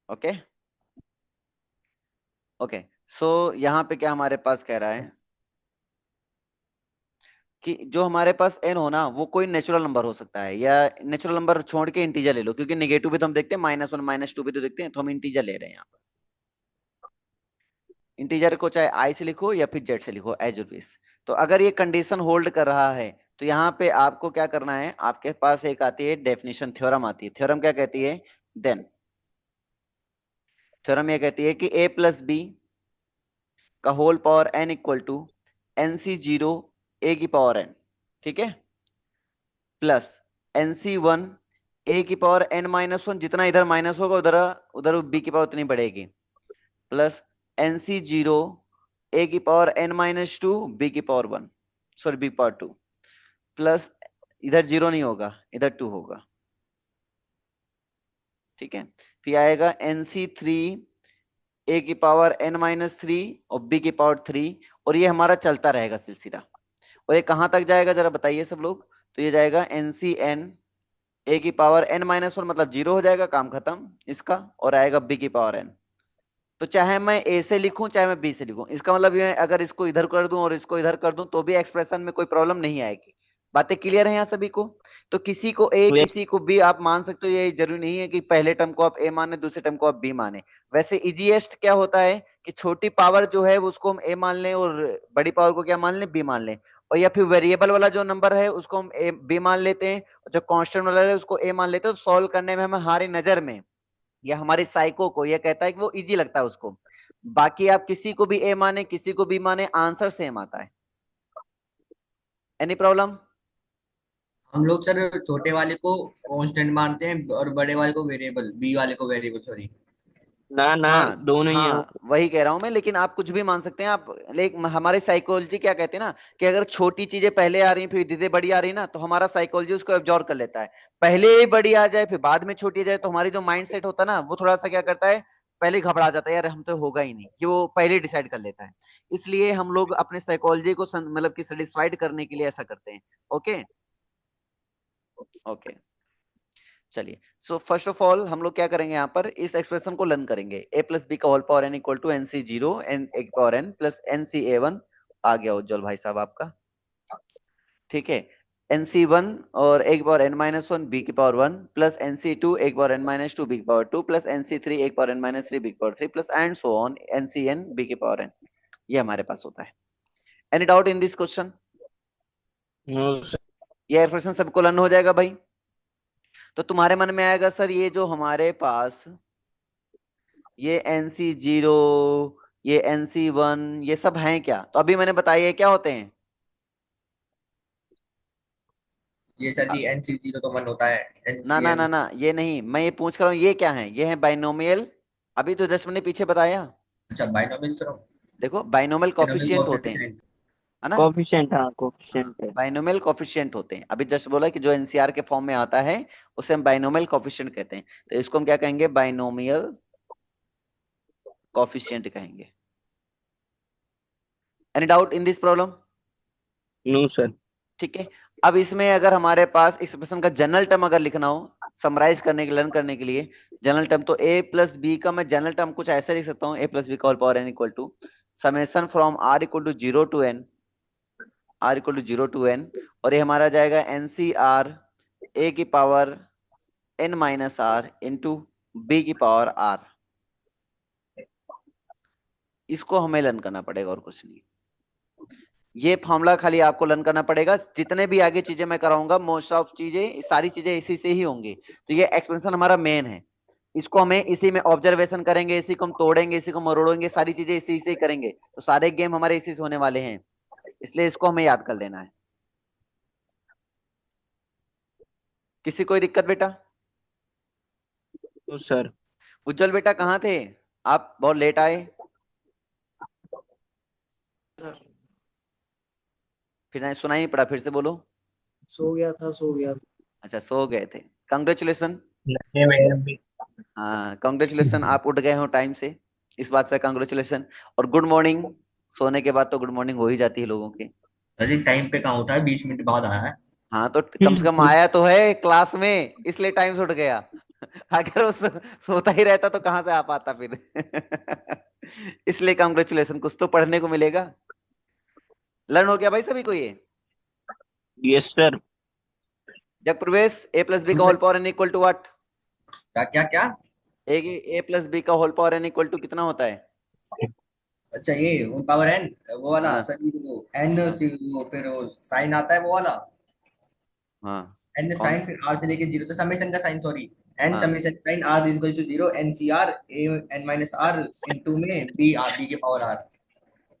Okay okay. सो यहाँ पे क्या हमारे पास कह रहा है कि जो हमारे पास एन हो ना वो कोई नेचुरल नंबर हो सकता है, या नेचुरल नंबर छोड़ के इंटीजर ले लो, क्योंकि नेगेटिव भी तो हम देखते हैं, -1 -2 भी तो देखते हैं, तो हम इंटीजर ले रहे हैं यहाँ पर। इंटीजर को चाहे आई से लिखो या फिर जेड से लिखो, एज यू विश। तो अगर ये कंडीशन होल्ड कर रहा है तो यहाँ पे आपको क्या करना है, आपके पास एक आती है डेफिनेशन, थ्योरम आती है। थ्योरम क्या कहती है? देन थ्योरम ये कहती है कि a प्लस बी का whole power n equal to NC0 a की पावर n, ठीक है, प्लस NC1 a की पावर n-1, जितना इधर माइनस होगा उधर उधर b की पावर उतनी बढ़ेगी, प्लस NC0 a की पावर n-2 b की पावर 1, सॉरी b की पावर 2, प्लस इधर जीरो नहीं होगा, इधर 2 होगा, ठीक है। फिर आएगा NC3 a की पावर n-3 और b की पावर 3, और ये हमारा चलता रहेगा सिलसिला। और ये कहां तक जाएगा जरा बताइए सब लोग। तो ये जाएगा NCn a की पावर n-1, मतलब जीरो हो जाएगा, काम खत्म इसका, और आएगा b की पावर n। तो चाहे मैं a से लिखूं चाहे मैं b से लिखूं, इसका मतलब ये है, अगर इसको इधर कर दूं और इसको इधर कर दूं तो भी एक्सप्रेशन में कोई प्रॉब्लम नहीं आएगी। बातें क्लियर है यहाँ सभी को? तो किसी को a यस। किसी को b आप मान सकते हो, ये जरूरी नहीं है कि पहले टर्म को आप a माने दूसरे टर्म को आप b माने। वैसे इजीएस्ट क्या होता है कि छोटी पावर जो है उसको हम a मान लें और बड़ी पावर को क्या मान लें, b मान लें। और या फिर वेरिएबल वाला जो नंबर है उसको हम a b मान लेते हैं, और जो कांस्टेंट वाला है उसको a मान लेते हैं। तो सॉल्व करने में हमारी नजर में या हमारे साइको को यह कहता है कि वो इजी लगता है उसको। बाकी आप किसी को भी ए माने किसी को बी माने, आंसर सेम आता है। Any problem? हम लोग सर छोटे वाले को कांस्टेंट मानते हैं और बड़े वाले को वेरिएबल, बी वाले को वेरिएबल, सॉरी। ना ना, हाँ दोनों ही है वो। हाँ, वही कह रहा हूं मैं, लेकिन आप कुछ भी मान सकते हैं आप। लेकिन हमारी साइकोलॉजी क्या कहते हैं ना, कि अगर छोटी चीजें पहले आ रही फिर धीरे बड़ी आ रही ना, तो हमारा साइकोलॉजी उसको एब्जॉर्व कर लेता है। पहले ही बड़ी आ जाए फिर बाद में छोटी आ जाए, तो हमारी जो माइंड सेट होता है ना वो थोड़ा सा क्या करता है, पहले ही घबरा जाता है, यार हम तो होगा ही नहीं, कि वो पहले डिसाइड कर लेता है। इसलिए हम लोग अपने साइकोलॉजी को मतलब कि सेटिस्फाइड करने के लिए ऐसा करते हैं। ओके ओके, चलिए। सो फर्स्ट ऑफ ऑल हम लोग क्या करेंगे, यहाँ पर इस एक्सप्रेशन को लर्न करेंगे। a प्लस बी का whole power n equal to NC0 N एक पावर n प्लस NCA1। आ गया उज्जवल भाई साहब आपका, ठीक है। NC1 और एक पावर n-1 b की पावर 1 प्लस NC2 एक पावर n-2 b की पावर 2 प्लस NC3 एक पावर n-3 b की power 3 plus and so on NCn b की पावर n। ये हमारे पास होता है। Any doubt in this question? No sir. ये एक्सप्रेशन सबको लर्न हो जाएगा भाई? तो तुम्हारे मन में आएगा सर ये जो हमारे पास ये NC0 ये NC1 ये सब हैं क्या, तो अभी मैंने बताया ये क्या होते हैं। ये सर अ, जी NC0 तो 1 होता है। ना ना ना NCn। ना, ये नहीं, मैं ये पूछ कर रहा हूँ ये क्या है, ये है बाइनोमियल। अभी तो जस्ट मैंने पीछे बताया। अच्छा, बाइनोमियल तो देखो बाइनोमियल बाइनोमियल कॉफिशिएंट होते हैं, कोएफिशिएंट। है ना। कॉफिशिएंट, हाँ हाँ, कॉफिशिएंट है। बाइनोमियल कॉफिशिएंट होते हैं, अभी जस्ट बोला कि जो एनसीआर के फॉर्म में आता है उसे हम बाइनोमियल कॉफिशिएंट कहते हैं। तो इसको हम क्या कहेंगे, बाइनोमियल कॉफिशिएंट कहेंगे। Any doubt in this problem? No sir. ठीक है। अब इसमें अगर हमारे पास एक्सप्रेशन का जनरल टर्म अगर लिखना हो, समराइज करने के लर्न करने के लिए जनरल टर्म, तो a प्लस बी का मैं जनरल टर्म कुछ ऐसे लिख सकता हूँ, a प्लस बी का whole power n equal to summation from r equal to zero to n, r equal to zero to n। और ये हमारा जाएगा एन सी आर a की पावर n-r इंटू b की पावर r। इसको हमें learn करना पड़ेगा और कुछ नहीं। ये फॉर्मूला खाली आपको लर्न करना पड़ेगा, जितने भी आगे चीजें मैं कराऊंगा मोस्ट ऑफ चीजें सारी चीजें इसी से ही होंगी। तो ये एक्सपेंशन हमारा मेन है, इसको हमें इसी में ऑब्जर्वेशन करेंगे, इसी को हम तोड़ेंगे, इसी को मरोड़ेंगे, सारी चीजें इसी से ही करेंगे, तो सारे गेम हमारे इसी से होने वाले हैं। इसलिए इसको हमें याद कर लेना है। किसी कोई दिक्कत बेटा? No sir. उज्जवल बेटा कहाँ थे आप, बहुत लेट आए। फिर नहीं सुनाई नहीं पड़ा, फिर से बोलो। सो गया था, सो गया था। अच्छा सो गए थे, कंग्रेचुलेशन। नशे में भी। हाँ कंग्रेचुलेशन, आप उठ गए हो टाइम से, इस बात से कंग्रेचुलेशन। और गुड मॉर्निंग, सोने के बाद तो गुड मॉर्निंग हो ही जाती है लोगों की। सर जी टाइम पे कहाँ होता है, 20 मिनट बाद आया है। हाँ तो कम से कम आया तो है क्लास में, इसलिए टाइम से उठ गया। अगर वो सोता ही रहता तो कहां से आ पाता फिर। इसलिए कॉन्ग्रेचुलेशन, कुछ तो पढ़ने को मिलेगा। लर्न हो गया भाई सभी को ये। Yes sir. जब प्रवेश ए प्लस बी का whole power N equal to what? क्या क्या क्या? ए प्लस बी का whole power N equal to कितना होता है? अच्छा ये वन पावर एन, वो वाला हाँ सर, वो एन, हाँ वो फिर वो साइन आता है वो वाला, हाँ। एन कौन साइन फिर आर से लेके जीरो, तो समेशन का साइन, सॉरी, एन हाँ summation sign R is equal to zero, N C R A N minus R into में बी आर बी के पावर आर।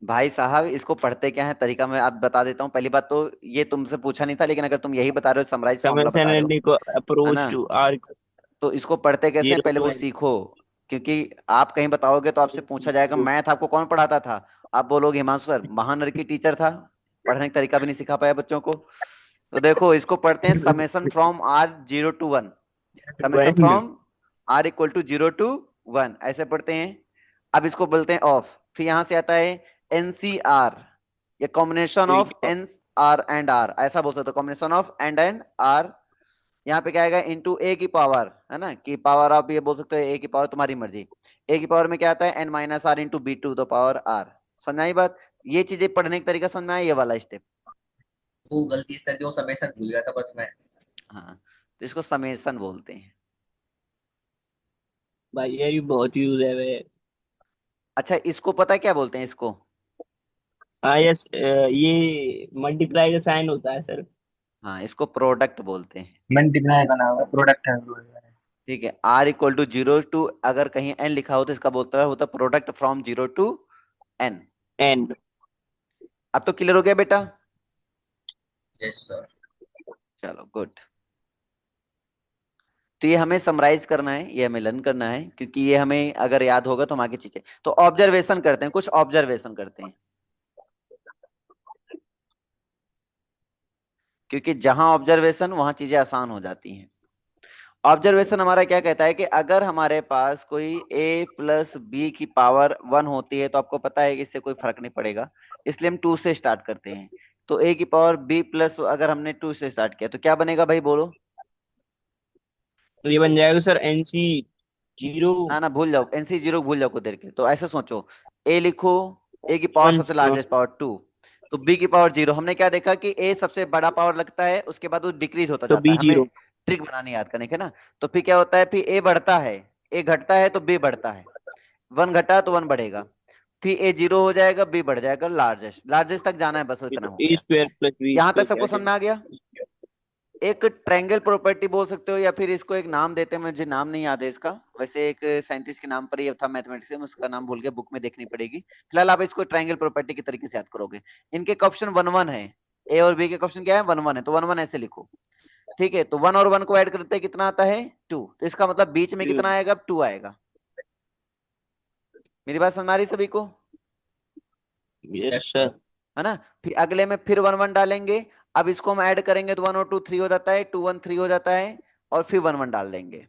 भाई साहब, इसको पढ़ते क्या है तरीका मैं आप बता देता हूँ। पहली बात तो ये तुमसे पूछा नहीं था, लेकिन अगर तुम यही बता रहे हो, समराइज फॉर्मूला समेशन बता रहे हो, एन को है अप्रोच ना, टू आर तो इसको पढ़ते कैसे हैं जीरो पहले टू वो एन। सीखो। क्योंकि आप कहीं बताओगे तो आपसे पूछा जाएगा मैथ आपको कौन पढ़ाता था, आप बोलोगे हिमांशु सर, महानर की टीचर था, पढ़ने का तरीका भी नहीं सिखा पाया बच्चों को। तो देखो इसको पढ़ते हैं summation from R zero to one, summation one. From R equal to zero to one, ऐसे पढ़ते हैं। अब इसको बोलते हैं ऑफ, फिर यहां से आता है एनसीआर, ये combination of N R and R, ऐसा बोल सकते हो, कॉम्बिनेशन ऑफ एंड आर। यहाँ पे क्या आएगा, इंटू ए की पावर, है ना, की पावर, आप ये बोल सकते हो ए की पावर, तुम्हारी मर्जी। ए की पावर में क्या आता है, N minus R into B to the power R. समझ आई बात? ये चीजें पढ़ने का तरीका समझ में आया, ये वाला स्टेप। वो गलती से जो समेशन भूल गया था बस मैं। हाँ, तो इसको समेशन बोलते हैं। भाई यार ये बहुत यूज है वे। अच्छा, इसको पता है क्या बोलते हैं इसको? हाँ यस, ये मल्टीप्लाई का साइन होता है सर। हाँ, इसको प्रोडक्ट बोलते हैं। मल्टीप्लाई का नाम है, प्रोडक्ट है bro। ठीक है, R equal to zero to, अगर कहीं एन लिखा हो तो इसका बोलता है होता product from zero to N. N. अब तो क्लियर हो गया बेटा? Yes sir. चलो गुड। तो ये हमें समराइज करना है, ये हमें लर्न करना है, क्योंकि ये हमें अगर याद होगा तो हम आगे चीजें, तो ऑब्जर्वेशन करते हैं, कुछ ऑब्जर्वेशन करते हैं। क्योंकि जहां ऑब्जर्वेशन वहां चीजें आसान हो जाती हैं। ऑब्जर्वेशन हमारा क्या कहता है कि अगर हमारे पास कोई a प्लस बी की पावर वन होती है, तो आपको पता है कि इससे कोई फर्क नहीं पड़ेगा, इसलिए हम टू से स्टार्ट करते हैं। तो a की पावर b प्लस, अगर हमने टू से स्टार्ट किया तो क्या बनेगा भाई, बोलो। तो ये बन जाएगा सर एन सी जीरो ना ना, भूल जाओ, एनसी जीरो भूल जाओ कुछ देर के, तो ऐसे सोचो, ए लिखो, ए की पावर वन। सबसे लार्जेस्ट पावर टू, तो बी की पावर जीरो। हमने क्या देखा कि ए सबसे बड़ा पावर लगता है, उसके बाद वो डिक्रीज होता तो जाता बी है, हमें जीरो। ट्रिक बनानी याद करने के ना। तो फिर क्या होता है, फिर ए बढ़ता है, ए घटता है तो बी बढ़ता है, वन घटा तो वन बढ़ेगा, फिर ए जीरो हो जाएगा, बी बढ़ जाएगा, लार्जेस्ट लार्जेस्ट तक जाना है, बस वो ये इतना तो हो ए गया। स्क्वायर प्लस बी यहां तक स्क्वायर क्या सबको समझ में आ गया? है? एक ट्रायंगल प्रॉपर्टी बोल सकते हो, या फिर इसको एक नाम देते हैं, मुझे नाम नहीं याद है इसका, वैसे एक साइंटिस्ट के नाम पर ही था मैथमेटिक्स में, उसका नाम भूल गया, बुक में देखनी पड़ेगी। फिलहाल आप इसको ट्रायंगल प्रॉपर्टी के तरीके से याद करोगे। इनके क्वेश्चन वन वन है, ए और बी के क्वेश्चन क्या है, वन वन है, तो वन वन ऐसे लिखो। ठीक है, तो वन और वन को ऐड करते हैं कितना आता है, टू, तो इसका मतलब बीच में कितना आएगा, टू आएगा। मेरी बात समझ आ रही सभी को? Yes yes sir. सर। है ना? फिर अगले में फिर वन वन डालेंगे, अब इसको हम ऐड करेंगे तो वन और टू थ्री हो जाता है, टू वन थ्री हो जाता है, और फिर वन वन डाल देंगे।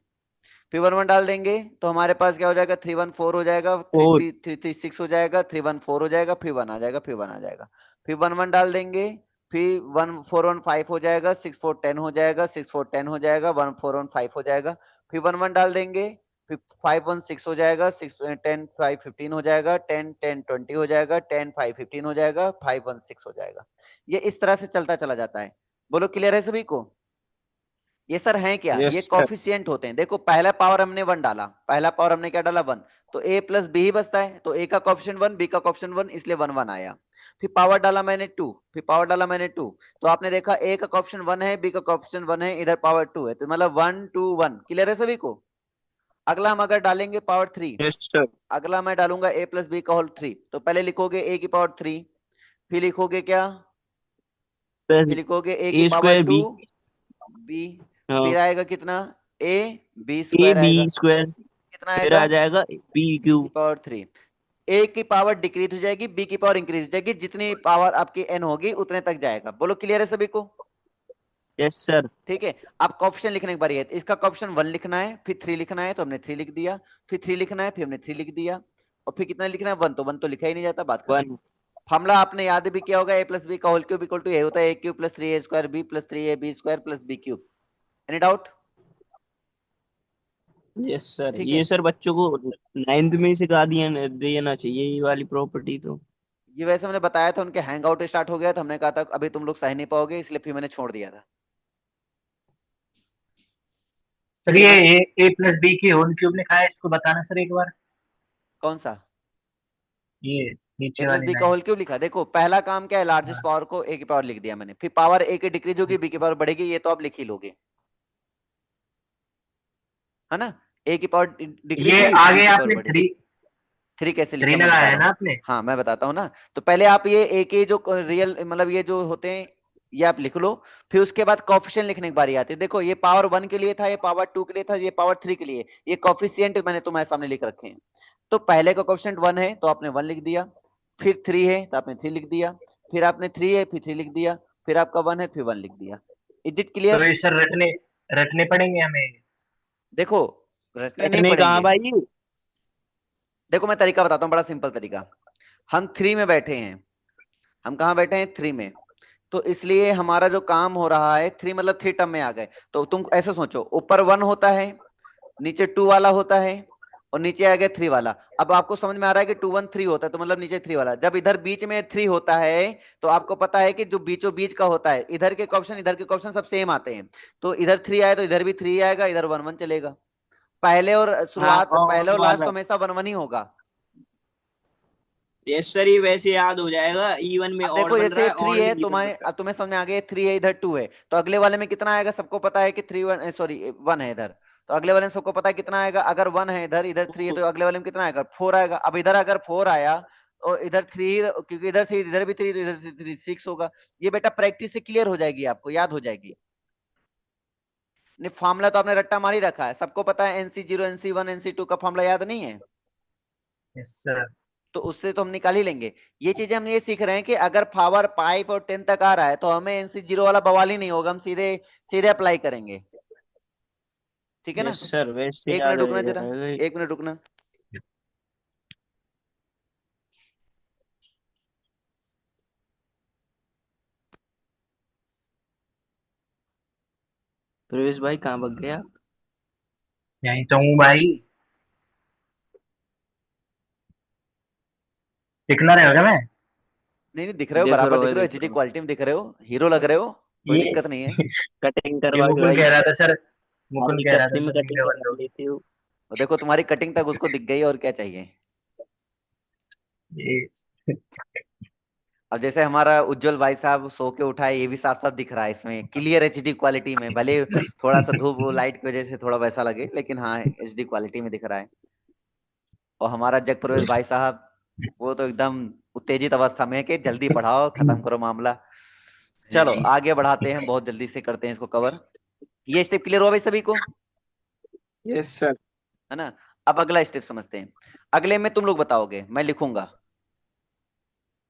फिर वन वन डाल देंगे तो हमारे पास क्या हो जाएगा, थ्री वन फोर हो जाएगा, three four. Three three three six हो जाएगा, थ्री वन फोर हो जाएगा, फिर वन आ जाएगा, फिर वन आ जाएगा। फिर वन वन डाल देंगे, फिर वन फोर वन फाइव हो जाएगा, सिक्स फोर टेन हो जाएगा, सिक्स फोर टेन हो जाएगा, वन फोर वन फाइव हो जाएगा। फिर वन वन डाल देंगे, फिर फाइव वन सिक्स हो जाएगा, सिक्स टेन फाइव फिफ्टीन हो जाएगा, टेन टेन ट्वेंटी हो जाएगा, टेन फाइव फिफ्टीन हो जाएगा, फाइव वन सिक्स हो जाएगा। ये इस तरह से चलता चला जाता है। बोलो क्लियर है सभी को? ये सर हैं क्या, ये यस सर। कॉफिशिएंट होते हैं। देखो पहला पावर हमने वन डाला, पहला पावर हमने क्या डाला, वन, तो ए प्लस बी ही बचता है, तो ए का कॉफिशिएंट वन, बी का कॉफिशिएंट वन, इसलिए वन वन आया। फिर पावर डाला मैंने टू, फिर पावर डाला मैंने टू, तो आपने देखा ए का कॉफिशिएंट वन है, बी का कॉफिशिएंट वन है, इधर पावर टू है, तो मतलब वन टू वन। क्लियर है सभी को? अगला हम अगर डालेंगे पावर थ्री, यस सर। अगला मैं डालूंगा ए प्लस बी का होल थ्री, तो पहले लिखोगे ए की पावर थ्री, फिर लिखोगे क्या, प्लस फिर लिखोगे ए की ए power square two, B. B, हाँ। फिर आएगा कितना, A B A square B आएगा, स्क्वायर। कितना फिर आएगा, आ जाएगा बी की क्यूब। Power three. ए की पावर डिक्रीज हो जाएगी, बी की पावर इंक्रीज हो जाएगी, जितनी पावर आपकी एन होगी उतने तक जाएगा। बोलो क्लियर है सभी को? Yes sir. ठीक है, अब कॉफिशिएंट लिखने की बारी है, इसका कॉफिशिएंट वन लिखना है, फिर थ्री लिखना है, तो हमने थ्री लिख दिया, फिर थ्री लिखना है, फिर हमने थ्री लिख दिया, और फिर कितना लिखना है, वन, तो वन तो लिखा ही नहीं जाता, बात खत्म। वन। फॉर्मूला आपने याद भी किया होगा, ए प्लस बी का whole cube equal to A होता है, A cube plus three A square B plus three A B square plus B cube. Any doubt? Yes sir, ठीक ये है, सर बच्चों को नाइन्थ में ही सिखा दिया देना चाहिए ये वाली प्रॉपर्टी तो। ये वैसे मैंने बताया था, उनके हैंग आउट स्टार्ट हो गया था, हमने कहा था अभी तुम लोग सह नहीं पाओगे, इसलिए फिर मैंने छोड़ दिया था। सर ठीक है ये ना? ए प्लस बी की होल क्यूब लिखा है, इसको बताना सर एक बार। कौन सा? ये ए नीचे प्लस वाली बी का लाइन। होल क्यों लिखा? देखो पहला काम क्या है, लार्जेस्ट हाँ, पावर को ए की पावर लिख दिया मैंने, फिर पावर ए की डिक्रीज होगी, बी की पावर बढ़ेगी, ये तो आप लिख ही लोगे, है ना? ए की पावर डिक्रीज ये हुई, बी आगे की पावर आपने बढ़ी। थ्री थ्री कैसे थ्री लिखा मैं लगाया बता है रहा ना हूँ। आपने। हाँ मैं बताता हूँ ना, तो पहले आप ये ए के जो रियल मतलब ये जो होते हैं ये आप लिख लो, फिर उसके बाद कॉफिशिएंट लिखने की बारी आती है। देखो ये पावर वन के लिए था, ये पावर टू के लिए था, ये पावर थ्री के लिए, ये कॉफिशिएंट मैंने तुम्हारे सामने लिख रखे हैं। तो पहले का कॉफिशिएंट वन है तो आपने वन लिख दिया, फिर थ्री है तो आपने थ्री लिख दिया, फिर आपने थ्री है फिर थ्री लिख दिया, फिर आपका वन है फिर वन लिख दिया। इज इट तो क्लियर? ये सर रटने रटने पड़ेंगे हमें। देखो रटने नहीं बैठने कहाँ पड़ेंगे। भाई? देखो मैं तरीका बताता हूँ, बड़ा सिंपल तरीका। हम थ्री में बैठे हैं, हम कहाँ बैठे हैं? थ्री में। तो इसलिए हमारा जो काम हो रहा है, थ्री मतलब थ्री टर्म में आ गए। तो तुम ऐसे सोचो, ऊपर वन होता है, नीचे टू वाला होता है, और नीचे आ गया थ्री वाला। अब आपको समझ में आ रहा है कि टू वन थ्री होता है, तो मतलब नीचे थ्री वाला। जब इधर बीच में थ्री होता है तो आपको पता है कि जो बीचों बीच का होता है, इधर के ऑप्शन इधर के ऑप्शन सब सेम आते हैं। तो इधर थ्री आए तो इधर भी थ्री आएगा, इधर वन वन चलेगा। पहले और हाँ, शुरुआत, और पहले और लास्ट वाला। तो हमेशा वन वन ही होगा। यस सर, ये वैसे याद हो जाएगा, इवन में अब ऑड देखो बन रहा जैसे है, थ्री ऑड में है इवन बन तुम्हारे, रहा अब तुम्हें समझ में आ गया थ्री है इधर टू है, तो अगले वाले में कितना आएगा सबको पता है कि थ्री वन, सॉरी वन है इधर, तो अगले वाले में सबको पता है कितना आएगा। अगर वन है इधर, इधर थ्री है, है। तो अगले वाले में कितना आएगा? फोर आएगा। अब इधर अगर फोर आया और इधर थ्री, क्योंकि इधर थ्री इधर भी थ्री, तो इधर थ्री सिक्स होगा। ये बेटा प्रैक्टिस से क्लियर हो जाएगी, आपको याद हो जाएगी। नहीं फॉर्मूला तो आपने रट्टा मार ही रखा है, सबको पता है NC zero NC one NC two का फॉर्मूला याद नहीं है? Yes sir. तो उससे तो हम निकाल ही लेंगे। ये चीजें हम ये सीख रहे हैं कि अगर पावर 5 और 10 तक आ रहा है तो हमें एनसी जीरो वाला बवाल ही नहीं होगा, हम सीधे सीधे अप्लाई करेंगे। ठीक है ना? यस सर, वैसे एक याद मिनट रुकना रह जरा, जाएगा। एक मिनट रुकना। प्रवेश भाई कहाँ भाग गया? यहीं तो हूँ भाई। दिखना रहेगा मैं। नहीं नहीं दिख रहे हो, देख बराबर रहा दिख है, रहे हो, देख एचडी रहा हूँ। क्वालिटी में दिख रहे हो, हीरो लग रहे हो, कोई ये दिक्कत नहीं है। कटिंग ये करवा के मुकुल भाई, कह रहा था सर। मुकुल अपनी कह रहा था कस्टम में सर कटिंग वीडियो बंद करवा होगी। लेते हो। और देखो तुम्हारी कटिंग तक उसको दिख गई, और क्या चाहिए। ये अब जैसे हमारा उज्जवल भाई साहब सो के उठा है, ये भी साफ साफ दिख रहा है इसमें, क्लियर एचडी क्वालिटी में, भले थोड़ा सा धूप लाइट की वजह से थोड़ा वैसा लगे, लेकिन हाँ एचडी क्वालिटी में दिख रहा है। और हमारा जग प्रवेश भाई साहब, वो तो एकदम उत्तेजित अवस्था में है कि जल्दी बढ़ाओ, खत्म करो मामला। चलो जी। आगे बढ़ाते हैं, बहुत जल्दी से करते हैं इसको कवर। ये स्टेप क्लियर हुआ भाई सभी को, यस सर। है ना? अब अगला स्टेप समझते हैं। अगले में तुम लोग बताओगे, मैं लिखूंगा।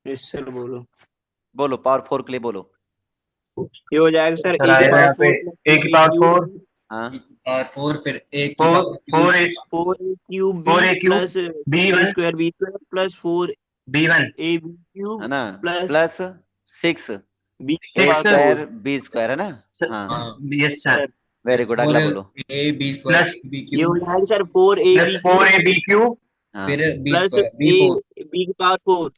यस सर, बोलो। बोलो पावर फोर के लिए बोलो। ये हो जाएगा सर, सर ए की आएगा पावर यहाँ पे फोर प्लस ए टू की ए पावर क्यूब, फोर। हाँ और फोर फिर एक की four power four three. A four a cube b four a cube plus b one b square plus four b one a b है cube ना, plus plus six b की ए power six. Square four. B square, है ना? हाँ yes yes sir. Sir. Very फिर good, four अगला बोलो। A B square plus b ये हो क्यूब। जाएगा sir four a plus b four cube A B cube. हाँ फिर B plus square B A four. B की पावर फोर।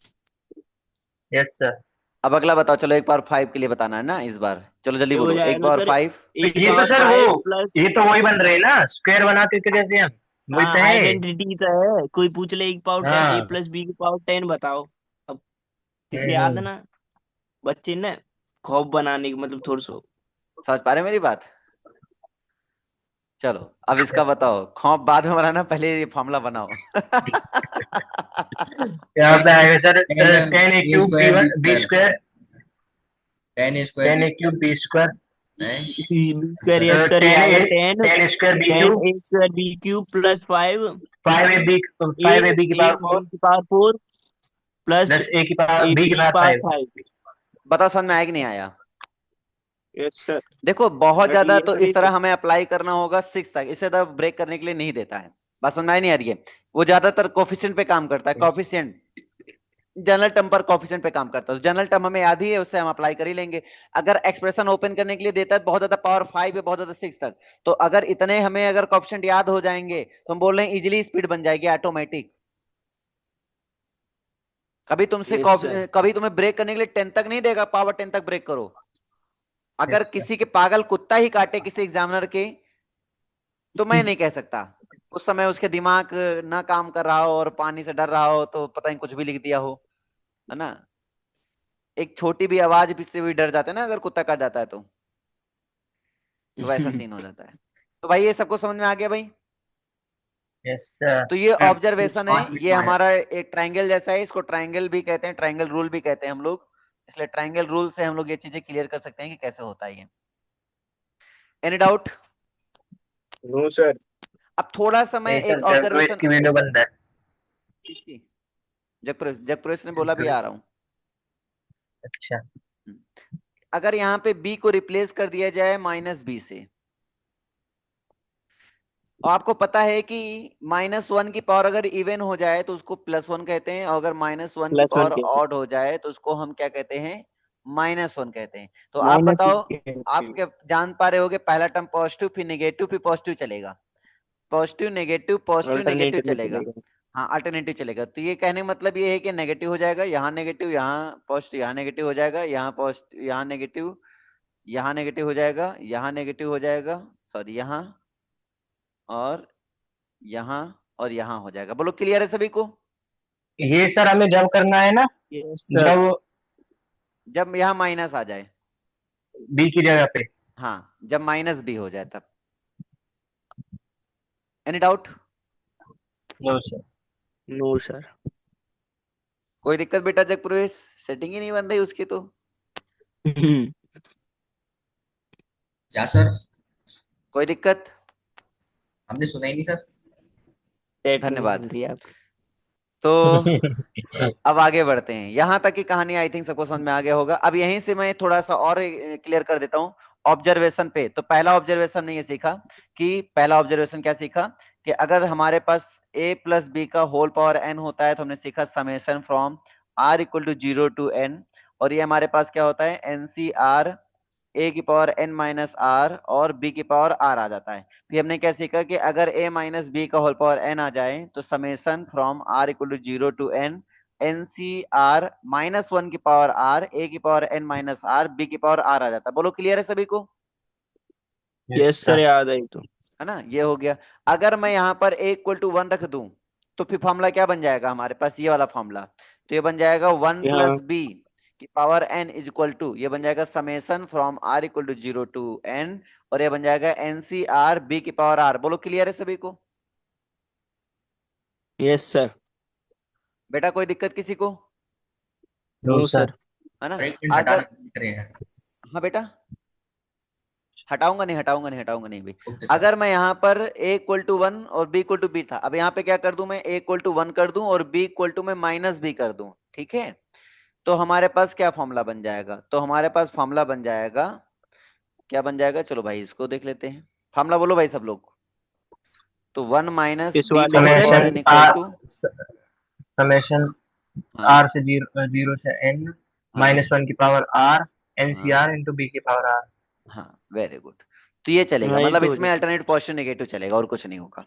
Yes sir. अब अगला बताओ, चलो एक पावर फाइव के लिए बताना है ना इस बार, चलो जल्दी ये हो बोलो, एक जाएगा पावर सर फाइव। तो ए की ये तो पावर सर वो फाइव प्लस। ये तो वही बन रहे हैं ना, स्क्वायर बनाते थे जैसे हम। वही हाँ, तो है। आइडेंटिटी तो है, कोई पूछ ले एक पावर टेन ए हाँ। प्लस बी की पावर 10 बताओ। अब किसे याद है हम्म। ना, बच्चे ने खौफ बनाने की मतलब थोड़ा सा। समझ पा रहे हो मेरी बात? चलो अब इसका बताओ, खौफ बाद में बनाना, पहले ये फॉर्मूला बनाओ। यहाँ पे आएगा sir ten ten a a cube b square b one b square. Square. Ten a square ten b a cube b square. Square b square, है। यस सर, ये टेन आएगा a 10। Ten square b 10 cube. A square b cube plus 5 a five a b की ए power b four की power 4 plus plus a की power a b की b की power power five. 5। बताओ समझ में आया कि नहीं आया? Yes sir. देखो बहुत बट ज्यादा ये तो सर इस तरह हमें अप्लाई करना होगा सिक्स तक, इससे ज्यादा ब्रेक करने के लिए नहीं देता है। बात समझ में आई नहीं आ रही है? वो ज्यादातर कोफिशिएंट पे काम करता है, कोफिशिएंट जनरल टर्म पर कोफिशिएंट पे काम करता है। तो जनरल टर्म हमें याद ही है, उससे हम अप्लाई कर ही लेंगे। अगर एक्सप्रेशन ओपन करने के लिए देता है बहुत ज्यादा पावर 5 है, बहुत ज्यादा 6 तक, तो अगर इतने हमें अगर कोफिशिएंट याद हो जाएंगे तो हम बोल रहे हैं इजिली स्पीड बन जाएगी ऑटोमेटिक। Yes sir. कभी तुम्हें ब्रेक करने के लिए 10 तक नहीं देगा, पावर 10 तक ब्रेक करो। अगर यस सर। किसी के पागल कुत्ता ही काटे किसी एग्जामिनर के, तो मैं नहीं कह सकता, उस समय उसके दिमाग ना काम कर रहा हो और पानी से डर रहा हो तो पता नहीं कुछ भी लिख दिया हो, है ना। एक छोटी भी आवाज पीछे भी डर जाता है ना अगर कुत्ता काट जाता है तो वैसा सीन हो जाता है। तो भाई ये सबको समझ में आ गया भाई। Yes sir. तो ये ऑब्जर्वेशन है, पांच मिनट ये में आया। हमारा एक ट्रायंगल जैसा है, इसको ट्रायंगल भी कहते हैं, ट्रायंगल रूल भी कहते हैं हम लोग। इसलिए ट्रायंगल रूल से हम लोग ये चीजें क्लियर कर सकते हैं कि कैसे होता है ये। Any doubt? No sir. अब थोड़ा सा मैं नहीं सर, एक जयपुर ऑब्जर्वेशन, की वीडियो बंद है। जगप्रेस ने बोला भी आ रहा हूं। अच्छा। अगर यहाँ पे b को रिप्लेस कर दिया जाए -b से, और आपको पता है कि -1 की पावर अगर इवन हो जाए तो उसको +1 कहते हैं, और अगर -1 की +1 पावर के ऑड हो जाए तो उसको हम क्या कहते हैं? -1 कहते हैं। तो आप माइनस बताओ, आप क्या जान पा रहे होगे, पहला टर्म पॉजिटिव फिर नेगेटिव फिर पॉजिटिव चलेगा, पॉजिटिव नेगेटिव अल्टरनेटिव में चलेगा। चलेगा। हाँ अल्टरनेटिव चलेगा। तो ये कहने का मतलब ये है कि नेगेटिव हो जाएगा, यहाँ नेगेटिव, यहाँ पॉजिटिव, यहाँ नेगेटिव हो जाएगा, यहाँ पॉजिटिव, यहाँ नेगेटिव, यहाँ नेगेटिव हो जाएगा, यहाँ नेगेटिव हो जाएगा, सॉरी यहाँ, और यहाँ, और यहाँ हो जाएगा। बोलो क्लियर है सभी को? ये सर हमें जब करना है ना, यस सर। जब जब यहाँ माइनस आ जाए, बी की जगह पे। हाँ जब -b हो जाए तब। Any doubt? No sir. No sir. कोई दिक्कत बेटा जगप्रवेश? सेटिंग ही नहीं बन रही उसकी तो। क्या सर? कोई दिक्कत? हमने सुना ही नहीं सर। सेटिंग धन्यवाद। बन रही है आप। तो अब आगे बढ़ते हैं, यहां तक की कहानी आई थिंक सबको समझ में आ गया होगा। अब यहीं से मैं थोड़ा सा और क्लियर कर देता हूं ऑब्जर्वेशन पे। तो पहला ऑब्जर्वेशन ने ये सीखा कि, पहला ऑब्जर्वेशन क्या सीखा कि अगर हमारे पास a प्लस बी का होल पावर n होता है तो हमने सीखा summation from r equal to 0 to n, और ये हमारे पास क्या होता है? NCR a की पावर n माइनस आर और b की पावर r आ जाता है। फिर हमने क्या सीखा कि अगर a माइनस बी का होल पावर n आ जाए तो summation from r equal to 0 to n NCR -1 की पावर r a की power n minus R b की पावर r आ जाता है। बोलो क्लियर है सभी को? Yes yes sir, sir. याद है तो। है ना, ये हो गया। अगर मैं यहाँ पर a इक्वल टू 1 रख दूं तो फिर फॉर्मूला क्या बन जाएगा हमारे पास? ये वाला फॉर्मूला। तो ये बन जाएगा 1 यहाँ प्लस बी की power n is equal to, ये बन जाएगा summation from r equal to 0 to n, और ये बन जाएगा NCR b की पावर r। बोलो क्लियर है सभी को? Yes sir. बेटा कोई दिक्कत किसी को? No no sir. सर। है ना। सर एक मिनट हटा अगर, रहे हैं। हाँ बेटा, हटाऊंगा नहीं, हटाऊंगा नहीं, हटाऊंगा नहीं भी। Okay sir. अगर मैं यहाँ पर a इक्वल टू 1 और b इक्वल टू b था, अब यहाँ पे क्या कर दूं मैं? a इक्वल टू 1 कर दूं और b इक्वल टू मैं -b कर दूं, ठीक है। तो हमारे पास क्या फॉर्मूला बन जाएगा? तो हमारे पास फॉर्मूला बन जाएगा, क्या बन जाएगा? चलो भाई इसको देख लेते हैं। फॉर्मूला बोलो भाई सब लोग। तो 1 माइनस किस बी का वाले का whole sir? Power summation N equal R, to, summation हाँ आर से जीरो से एन हाँ -1 की पावर आर एन सी हाँ आर इंटू बी की पावर आर। हाँ, वेरी गुड। तो ये चलेगा, हाँ, ये मतलब तो हो इसमें जाएगा। अल्टरनेट पॉजिटिव नेगेटिव चलेगा और कुछ नहीं होगा।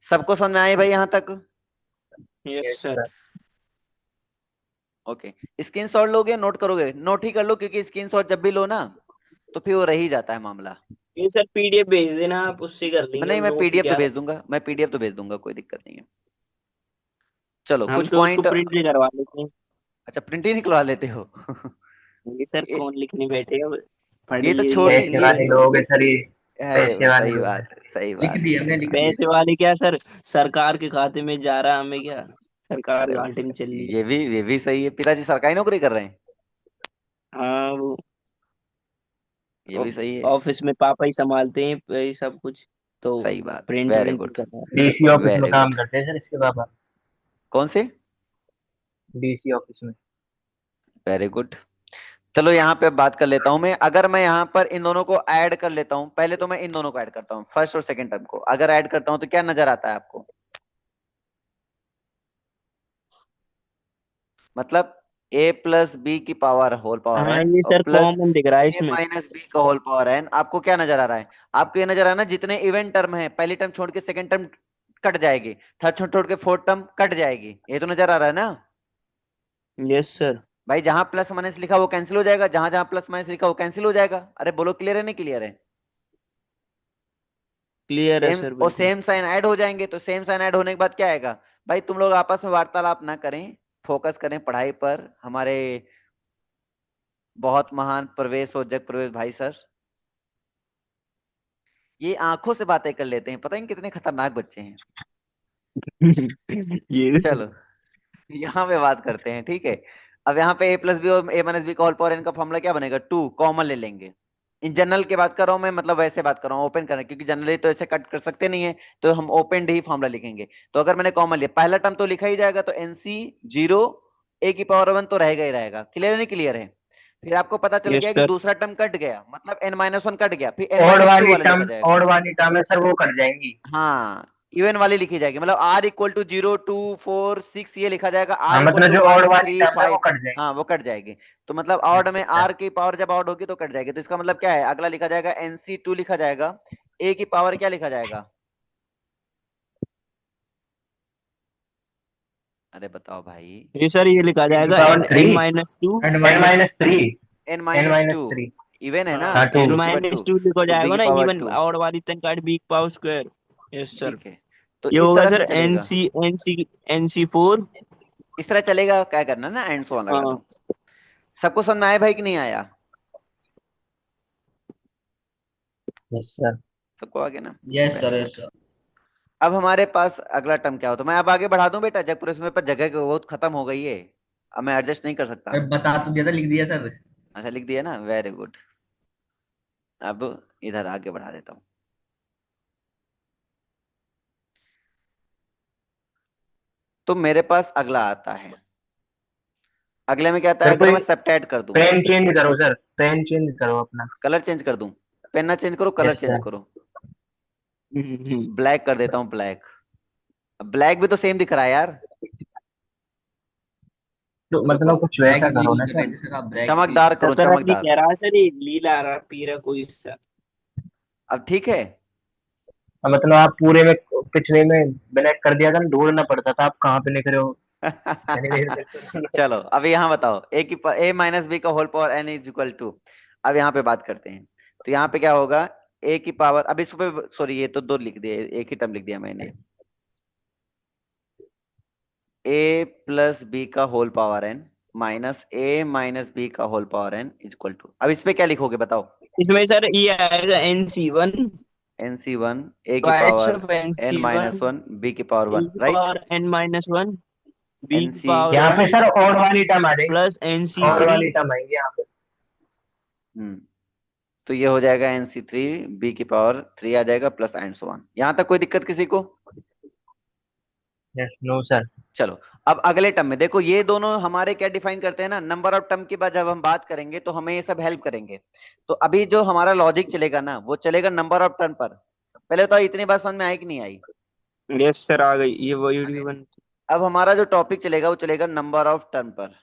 सबको समझ में आए भाई यहाँ तक? Yes yes sir. Sir. Okay. Screenshot लोगे, नोट करोगे? नोट ही कर लो, क्योंकि स्क्रीनशॉट जब भी लो ना तो फिर वो रह ही जाता है मामला। ये सर PDF भेज देना, आप उससे कर लेंगे नहीं हम मैं नोट पीडीएफ तो क्या। भेज दूंगा, मैं पीडीएफ तो भेज दूंगा, कोई दिक्कत नहीं है। चलो हम कुछ तो उसको पॉइंट। प्रिंट भी करवा लेते हैं। अच्छा प्रिंट ही निकलवा लेते हो? ये सर ये कौन लिखने बैठेगा, पढ़ ये तो लिए छोटी लिख पैसे ये, लेते वाले हैं। लोग हैं सर ये। अरे पैसे वाले सही लोग हैं। बात है, सही लिख बात है, दिए, सही हमने लिख बात। दिए। पैसे वाले क्या सर, सरकार के खाते में जा रहा, हमें क्या, सरकार अरे घाटे में चल रही है। ये भी सही है, पिताजी सरकारी नौकरी कर रहे हैं, हाँ वो ये भी सही है। ऑफिस में पापा ही संभालते हैं ये सब कुछ, तो सही बात, प्रिंट वेरी प्रिंट गुड, करना है। डीसी ऑफिस में वेरी काम गुड। करते हैं सर इसके पापा। कौन से? डीसी ऑफिस में। Very good. चलो यहाँ पे बात कर लेता हूं मैं। अगर मैं यहाँ पर इन दोनों को ऐड कर लेता हूं, पहले तो मैं इन दोनों को ऐड करता हूं, फर्स्ट और सेकंड टर्म को अगर ऐड करता हूं तो क्या नजर आता है आपको? मतलब a प्लस बी की पावर होल पावर हाँ n ये और सर प्लस कॉमन दिख रहा है a इसमें। माइनस बी का होल पावर n। आपको क्या नजर आ रहा है? आपको ये नजर आ रहा है ना, जितने इवेंट टर्म है पहली टर्म छोड़ के सेकंड टर्म कट जाएगी, थर्ड छोड़ के फोर्थ टर्म कट जाएगी, ये तो नजर आ रहा है ना? Yes sir. भाई जहां प्लस माइनस लिखा वो कैंसिल हो जाएगा, जहां जहां प्लस माइनस लिखा वो कैंसिल हो जाएगा। अरे बोलो क्लियर है नहीं क्लियर है? क्लियर है सेम सर और बिल्कुल। सेम साइन ऐड हो जाएंगे, तो सेम साइन ऐड होने के बाद क्या आएगा? भाई तुम लोग आपस में वार्तालाप ना करें, फोकस करें पढ़ाई पर। हमारे बहुत महान प्रवेश और जग प्रवेश भाई सर, ये आंखों से बातें कर लेते हैं, पता नहीं कितने खतरनाक बच्चे हैं। ये चलो यहाँ पे बात करते हैं, ठीक है। अब यहाँ पे a प्लस बी और a माइनस बी का होल पावर n का फॉर्मूला क्या बनेगा? 2 कॉमन ले लेंगे। इन जनरल की बात कर रहा हूं मैं, मतलब वैसे बात कर रहा हूँ, ओपन करना, क्योंकि जनरली तो ऐसे कट कर सकते नहीं है, तो हम ओपन ही फॉर्मूला लिखेंगे। तो अगर मैंने कॉमन लिया, पहला टर्म तो लिखा ही जाएगा, तो एनसी 0 a की पावर 1 तो रहेगा ही रहेगा। क्लियर है नहीं क्लियर है? फिर आपको पता चल यस गया कि सर। दूसरा टर्म कट गया, मतलब n माइनस वन कट गया, फिर n ऑड माइनस टू वाली वाला लिखा टर्म, जाएगा। ऑड वाली टर्म है सर, वो कट जाएंगी। हाँ, इवन वाली लिखी जाएगी, मतलब r इक्वल टू 0 2 4 6 ये लिखा जाएगा, हाँ r इक्वल मतलब टू जो ऑड 1 वाली 3 टर्म है वो 5। कट जाएंगी। हाँ वो कट जाएगी। तो मतलब ऑड में अच्छा। r की पावर जब ऑड होगी तो कट जाएगी, तो इसका मतलब क्या है? अगला लिखा जाएगा nc2 लिखा जाएगा, a की पावर क्या लिखा जाएगा? अरे बताओ भाई। ये सर ये लिखा ए की जाएगा power N three, N minus two. And N minus minus three, n N minus minus two three. Even है ना, हाँ टू। एन 0 की पावर माइनस 2, टू लिखा तो b जाएगा की ना, पावर इवन 2। और वाली तन का B power square. Yes sir. ठीक है, तो ये इस होगा तरह से सर एन चलेगा। C N C N C four. इस तरह चलेगा, क्या करना ना, एंड सो ऑन लगा हाँ। दो। सबको समझ में आया भाई कि नहीं आया? Yes sir. सबको आ गया ना? Yes very sir, good. Yes sir. अब हमारे पास अगला टर्म क्या होता है? मैं अब आगे बढ़ा दूं बेटा, जगपुर इसमें पर जगह की बहुत खत्म हो गई है, अब मैं एडजस्ट नहीं कर सकता। सर बता तो दिया था, लिख दिया सर। अच्छा लिख दिया ना, वेरी गुड। अब इधर आगे बढ़ा देता हूँ। तो मेरे पास अगला आता है, अगले में क्या आता सर है? जरा कोई मैं सबट्रैक्ट कर दूं, पेन चेंज करो सर, पेन चेंज करो अपना। कलर चेंज कर दूं, पेन ना चेंज करो, कलर यस चेंज सर। करो। हम्म। ब्लैक कर देता हूँ, ब्लैक। ब्लैक भी तो सेम दिख रहा है यार। तो रुको, मतलब कुछ ब्लैक वैसा ही करो यूज ना कर रहे सर। थे सर, आप ब्लैक ही। चमकदार करो, सतरंगी चमकदार। कह रहा है सर, ये लीला रहा पीरा कोई सा। अब ठीक है। मतलब आप पूरे में, पिछले में ब्लैक कर दिया था ना, ढूंढना पड़ता था आप कहाँ पे लिख रहे हो। एनीवेज बिल्कुल। चलो अब यहाँ बताओ, ए माइनस बी का whole power N is equal to. अब यहाँ पे बात करते हैं, तो यहाँ पे क्या होगा? ए की पावर, अब इस पे सॉरी, ये तो दो लिख दिए, एक ही टर्म लिख दिया मैंने। ए प्लस बी का whole power N minus A minus B का whole power N is equal to, अब इस पे क्या लिखोगे बताओ? इसमें सर ये आएगा n c one n c one, a की twice power of n n c minus one one, b की पावर ए वन, की right? Power N minus one b n की सी, पावर यहाँ पे वन सर ऑड वाली term आ जाएगी, plus n c odd three. वाली term आएगी यहाँ पे। हम्म, तो ये हो जाएगा एन सी थ्री, बी की पावर थ्री आ जाएगा, प्लस एंड सो वन। यहां तक कोई दिक्कत किसी को? Yes, no sir. चलो अब अगले टर्म में देखो, ये दोनों हमारे क्या डिफाइन करते हैं ना, नंबर ऑफ टर्म की बाद जब हम बात करेंगे तो हमें ये सब हेल्प करेंगे। तो अभी जो हमारा लॉजिक चलेगा ना, वो चलेगा नंबर ऑफ टर्म पर। पहले तो इतनी बात समझ में आई कि नहीं आई? यस सर आ गई ये वीडियो बन। अब हमारा जो टॉपिक चलेगा वो चलेगा नंबर ऑफ टर्म पर।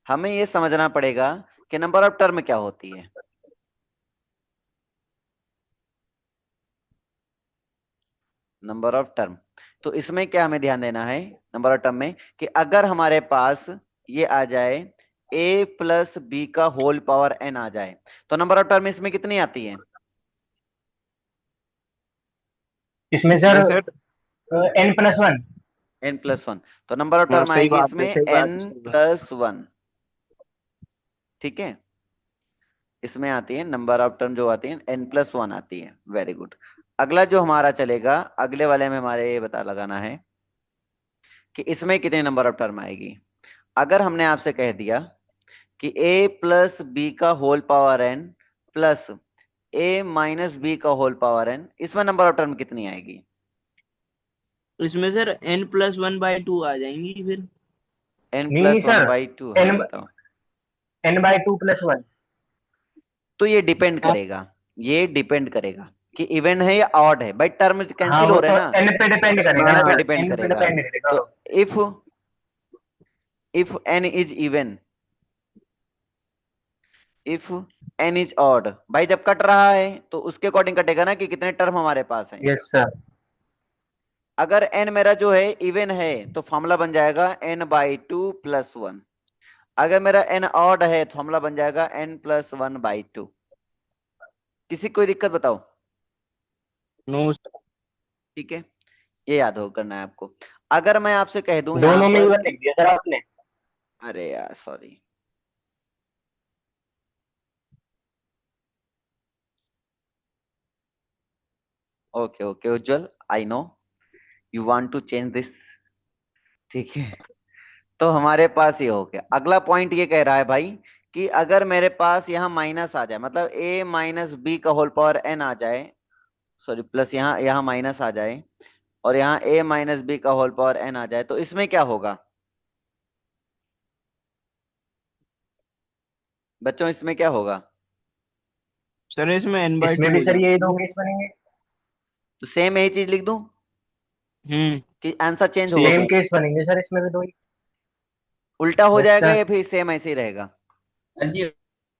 हमें ये समझना पड़ेगा कि नंबर ऑफ टर्म क्या होती है। नंबर ऑफ टर्म, तो इसमें क्या हमें ध्यान देना है नंबर ऑफ टर्म में, कि अगर हमारे पास ये आ जाए a प्लस बी का होल पावर n आ जाए, तो नंबर ऑफ टर्म इसमें कितनी आती है? इसमें सर इसमें sir n+1। n plus one, तो नंबर ऑफ हाँ टर्म सही आएगी बात है इसमें सही n बात है सही बात। Plus one. ठीक है, इसमें आती है नंबर ऑफ टर्म जो आती है n प्लस वन आती है। Very good. अगला जो हमारा चलेगा, अगले वाले में हमारे ये पता लगाना है कि इसमें कितने नंबर ऑफ टर्म आएगी। अगर हमने आपसे कह दिया कि a प्लस बी का whole power n plus a minus B का होल पावर n, इसमें नंबर ऑफ टर्म कितनी आएगी? इसमें सर n+1/2 आ जाएंगी फिर। n नहीं नहीं plus one sir, by two, हाँ n बताओ। n/2 + 1। तो ये डिपेंड आप करेगा, ये डिपेंड करेगा। कि इवन है या ऑड है। भाई टर्म हाँ कैंसिल वो हो रहे तो हैं ना, एन पे डिपेंड करेगा एन ना पे सर, डिपेंड एन पे करेगा। डिपेंड करेगा तो वो। If N is even, if N is odd, भाई जब कट रहा है तो उसके अकॉर्डिंग कटेगा ना कि कितने टर्म हमारे पास हैं। Yes sir. अगर एन मेरा जो है इवन है तो फॉर्मूला बन जाएगा N by two plus one. अगर मेरा एन ऑड है तो फॉर्मूला बन जाएगा N plus one by two. किसी को कोई दिक्कत बताओ? नो। ठीक है, ये याद हो करना है आपको। अगर मैं आपसे कह दूं यहां दोनों में पर इवन लिख दिया सर आपने। अरे यार sorry, okay okay Ujjwal, I know you want to change this. ठीक है, तो हमारे पास ये हो गया। अगला पॉइंट ये कह रहा है भाई कि अगर मेरे पास यहाँ माइनस आ जाए, मतलब a माइनस बी का होल पावर n आ जाए, सॉरी प्लस यहाँ यहाँ माइनस आ जाए, और यहाँ a माइनस बी का होल पावर n आ जाए, तो इसमें क्या होगा बच्चों, इसमें क्या होगा? सर इसमें n/2 इसमें भी हो सर यही जाएगा। दो केस बनेंगे। तो सेम यही चीज लिख दूं हम्म। कि आंसर चेंज होगा सेम सेम। कुछ? केस बनेंगे सर इसमें भी दो ही। उल्टा हो यस जाएगा सर। या फिर सेम ऐसे ही रहेगा? सर ये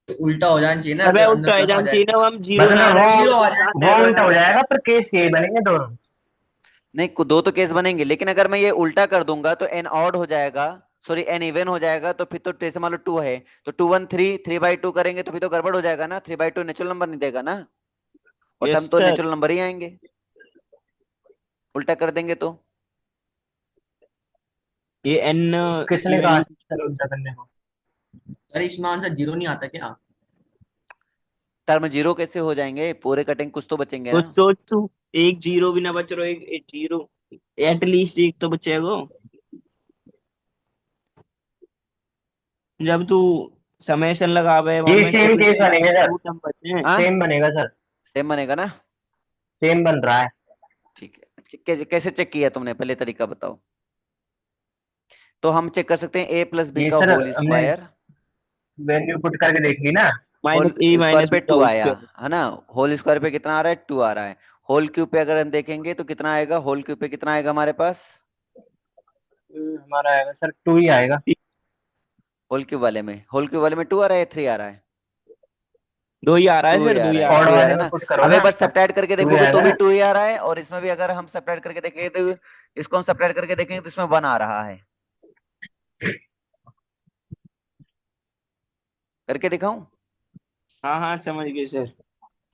उल्टा हो जाना चाहिए ना, अबे तो अंदर उल्टा है प्लस आ जान चाहिए जाए। ना, हम जीरो ना मतलब रहे जीरो तो आ निशान जाए। वो रहना उल्टा हो है। जाएगा, पर केस यही बनेंगे दोनों। नहीं, दो तो केस बनेंगे, लेकिन अगर मैं ये उल्टा कर दूंगा तो एन ऑड हो जाएगा, सॉरी एन इवन हो जाएगा, तो फिर तो जैसे मान लो टू है तो two one three, three by two करेंगे तो फिर तो गड़बड़ हो जाएगा ना, three by two natural number नहीं देगा ना, और यस टर्म तो सर। नेचुरल नंबर ही आएंगे उल्टा कर देंगे तो। ये n किसने की कहा वैल्यू। सर उल्टा करने को? सर इसमें आंसर जीरो नहीं आता क्या? टर्म जीरो कैसे हो जाएंगे, पूरे कटेंगे कुछ तो बचेंगे तो ना। सोच तू, एक जीरो भी ना बच रहा, एक जीरो एटलीस्ट एक तो बचेगा। जब तू समेशन लगावे वहां ये में सेम सिर्फ केस सिर्फ बनेंगे सर। टू टर्म बचे हैं। हाँ सेम बनेगा सर। सेम बनेगा ना। सेम बन रहा है। ठीक है, कैसे चेक किया तुमने, पहले तरीका बताओ। तो हम चेक कर सकते हैं ए प्लस बी ये का सर होल हमने स्क्वायर, वैल्यू पुट करके देख ली ना। होल माइनस ए स्क्वायर माइनस पे बी का टू होल आया स्क्वायर। है ना, होल स्क्वायर पे कितना आ रहा है, टू आ रहा है। होल क्यूब पे अगर हम देखेंगे तो कितना आएगा, होल क्यूब पे कितना आएगा हमारे पास, हमारा आएगा सर टू ही आएगा। होल क्यूब वाले में टू आ रहा है, थ्री आ रहा है, दो ही आ रहा है टू ही सर, आ दो ही रहा है, आ रहा ऑड टू है। ही आ वाले रहा है में ना। पुट करो अब ना एक बार तब सब्ट्रैक्ट करके टू ही देखोगे तो आएगा भी ना। टू ही आ रहा है, और इसमें भी अगर हम सब्ट्रैक्ट करके देखेंगे तो इसको हम सब्ट्रैक्ट करके देखेंगे तो इसमें वन आ रहा है। करके दिखाऊं? हाँ हाँ समझ गए सर।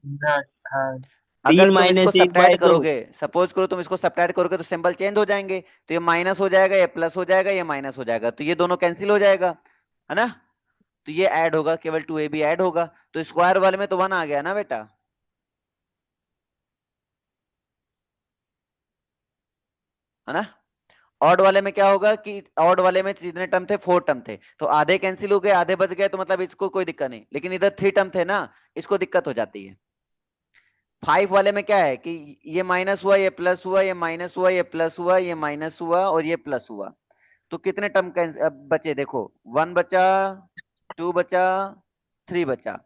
ना। हाँ। अगर तीन तुम इसको माइनस एक सब्ट्रैक्ट बाय दो। करोगे, सपोज करो तुम इसको सब्ट्रैक्ट करोगे तो सिंबल चेंज हो जाएंगे, तो ये माइनस हो जाएगा, ये प्लस हो जाएगा, ये माइनस हो जाएगा, तो ये दोनों कैंसिल हो जाएगा, है ना। तो ये ऐड होगा, केवल टू ए भी ऐड होगा, तो स्क्वायर वाले में तो वन आ गया ना बेटा, है ना। ऑड वाले में क्या होगा कि ऑड वाले में जितने टर्म थे, फोर टर्म थे, तो आधे कैंसिल हो गए, आधे बच गए, तो मतलब इसको कोई दिक्कत नहीं, लेकिन इधर थ्री टर्म थे ना, इसको दिक्कत हो जाती है। फाइव वाले में क्या है कि ये माइनस हुआ, ये प्लस हुआ, ये माइनस हुआ, ये प्लस हुआ, ये माइनस हुआ, और ये प्लस हुआ, तो कितने टर्म बचे देखो, वन बचा, टू बचा, थ्री बचा,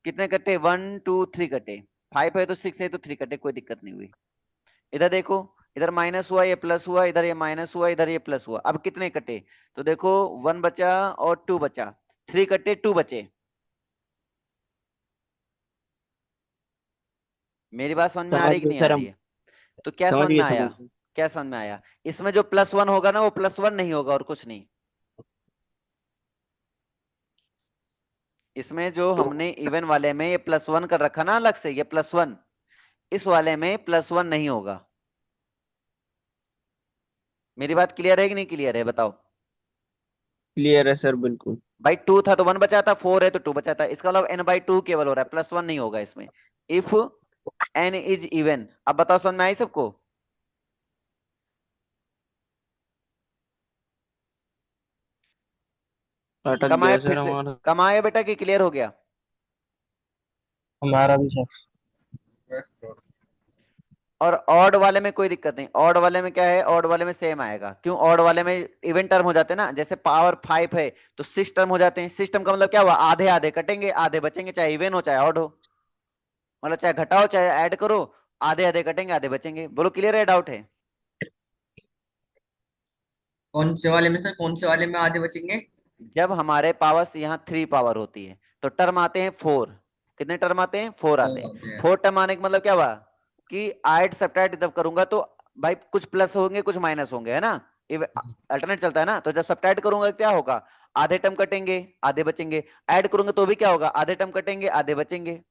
कितने कटे, वन टू थ्री कटे, फाइव है तो सिक्स है तो थ्री कटे, कोई दिक्कत नहीं हुई। इधर देखो, इधर माइनस हुआ, ये प्लस हुआ, इधर ये माइनस हुआ, इधर ये प्लस हुआ, अब कितने कटे, तो देखो वन बचा और टू बचा, थ्री कटे टू बचे। मेरी बात समझ में आ समझ रही कि गए नहीं आ सर रही हम। है? तो क्या समझ समझ में गए आया, समझ गए। क्या समझ में आया? इसमें जो प्लस वन होगा ना वो प्लस वन नहीं होगा, और कुछ नहीं। इसमें जो तो हमने इवन वाले में ये प्लस वन कर रखा ना अलग से, ये प्लस वन, इस वाले में प्लस वन नहीं होगा। मेरी बात क्लियर है कि नहीं क्लियर है बताओ? क्लियर है सर बिल्कुल। भाई टू था तो वन बचा था, फोर है तो टू बचा था, इसका मतलब एन बाई टू केवल हो रहा है, प्लस वन नहीं होगा इसमें। इफ एन इज इवन, अब बताओ समझ में आई सबको? अटक कमाए गया फिर सर से, हमारा। कमाए बेटा कि क्लियर हो गया? हमारा भी सर। और ऑड वाले में कोई दिक्कत नहीं, ऑड वाले में क्या है, ऑड वाले में सेम आएगा, क्यों, ऑड वाले में इवन टर्म हो जाते हैं ना, जैसे पावर फाइव है तो सिक्स टर्म हो जाते हैं, सिक्स टर्म का मतलब क्या हुआ, आधे आधे कटेंगे, आधे बचेंगे, चाहे इवन हो चाहे ऑड हो, मतलब चाहे घटाओ चाहे ऐड करो, आधे आधे कटेंगे, आधे बचेंगे। बोलो क्लियर है, डाउट है? कौन से वाले में सर, कौन से वाले में आधे बचेंगे? जब हमारे पावर्स यहाँ 3 पावर होती है तो टर्म आते हैं 4। कितने टर्म आते हैं? 4 वो आते हैं। होते हैं। 4 टर्म आने का मतलब क्या हुआ कि ऐड सब्ट्रैक्ट जब करूंगा तो भाई कुछ प्लस होंगे कुछ माइनस होंगे, है ना? अल्टरनेट चलता है ना, तो जब सब्ट्रैक्ट करूंगा क्या होगा? आधे टर्म कटेंगे, आधे बचेंगे। ऐड करूंगा तो भी क्या होगा? आधे टर्म कटेंगे, आधे बचेंगे।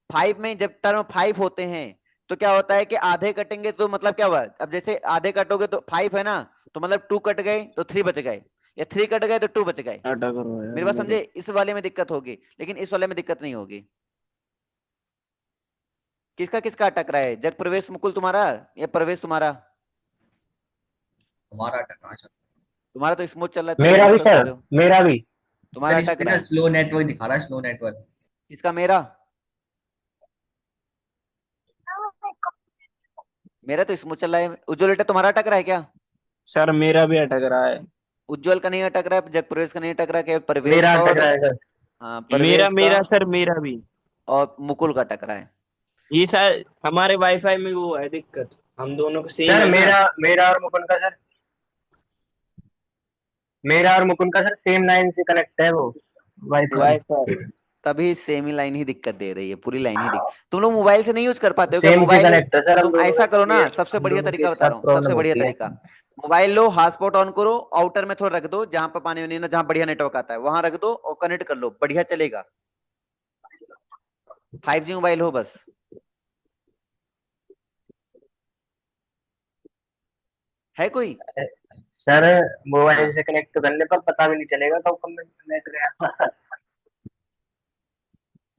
5 में जब टर्म 5 होते हैं तो क्या होता है कि आधे कटेंगे, तो मतलब क्या हुआ? अब जैसे आधे कटोगे तो 5 है ना, तो मतलब 2 कट गए तो 3 बच गए, या 3 कट गए तो 2 बच गए। अटक रहा है यार मेरी बात मेरे। समझे? इस वाले में दिक्कत होगी, लेकिन इस वाले में दिक्कत नहीं होगी। किसका किसका अटक रहा है? जग प्रवेश मुकुल तुम्हारा या प्रवेश तुम्हारा? हमारा टकरा सर। तुम्हारा तो स्मूथ चल रहा है, तुम तो मेरा भी डिस्कस कर सर, रहे हो। मेरा भी। तुम्हारा सर इस अटक पे रहा ना है। स्लो नेटवर्क दिखा रहा है, स्लो नेटवर्क। इसका मेरा, मेरा तो स्मूथ चल रहा है। उज्ज्वल बेटा तुम्हारा अटक रहा है क्या? सर मेरा भी अटक रहा है। उज्ज्वल का नहीं अटक रहा है, जग प्रवेश का नहीं अटक रहा है, केवल प्रवेश मेरा का अटक और रहा है सर। हाँ मेरा प्रवेश का मेरा सर मेरा भी। और मुकुल का अटक रहा है। ये सर हमारे वाईफाई में वो है दिक्कत। हम दोनों का सेम सर है ना। मेरा मेरा और मुकुंद का सर, मेरा और मुकुंद का सर सेम लाइन से कनेक्ट है वो वाईफाई। वाईफाई। तभी सेम ही लाइन ही दिक्कत दे रही है, पूरी लाइन ही तुम लोग मोबाइल से नहीं यूज कर पाते हो क्या सेम से मोबाइल? कनेक्ट है सर तो हम तुम दोनों का, ऐसा करो ना, इसलिए सबसे हम बढ़िया दोनों की तरीका एक बता साथ रहा हूँ, सबसे प्रॉब्लम बढ़िया होती है। तरीका। मोबाइल लो, हॉटस्पॉट ऑन करो, आउटर में थोड़ा रख दो जहां पर पानी वानी ना, जहां बढ़िया नेटवर्क आता है वहां रख दो और कनेक्ट कर लो, बढ़िया चलेगा। 5G मोबाइल हो बस। है कोई? सर मोबाइल हाँ। से कनेक्ट करने पर पता भी नहीं चलेगा कब कब नेट गया।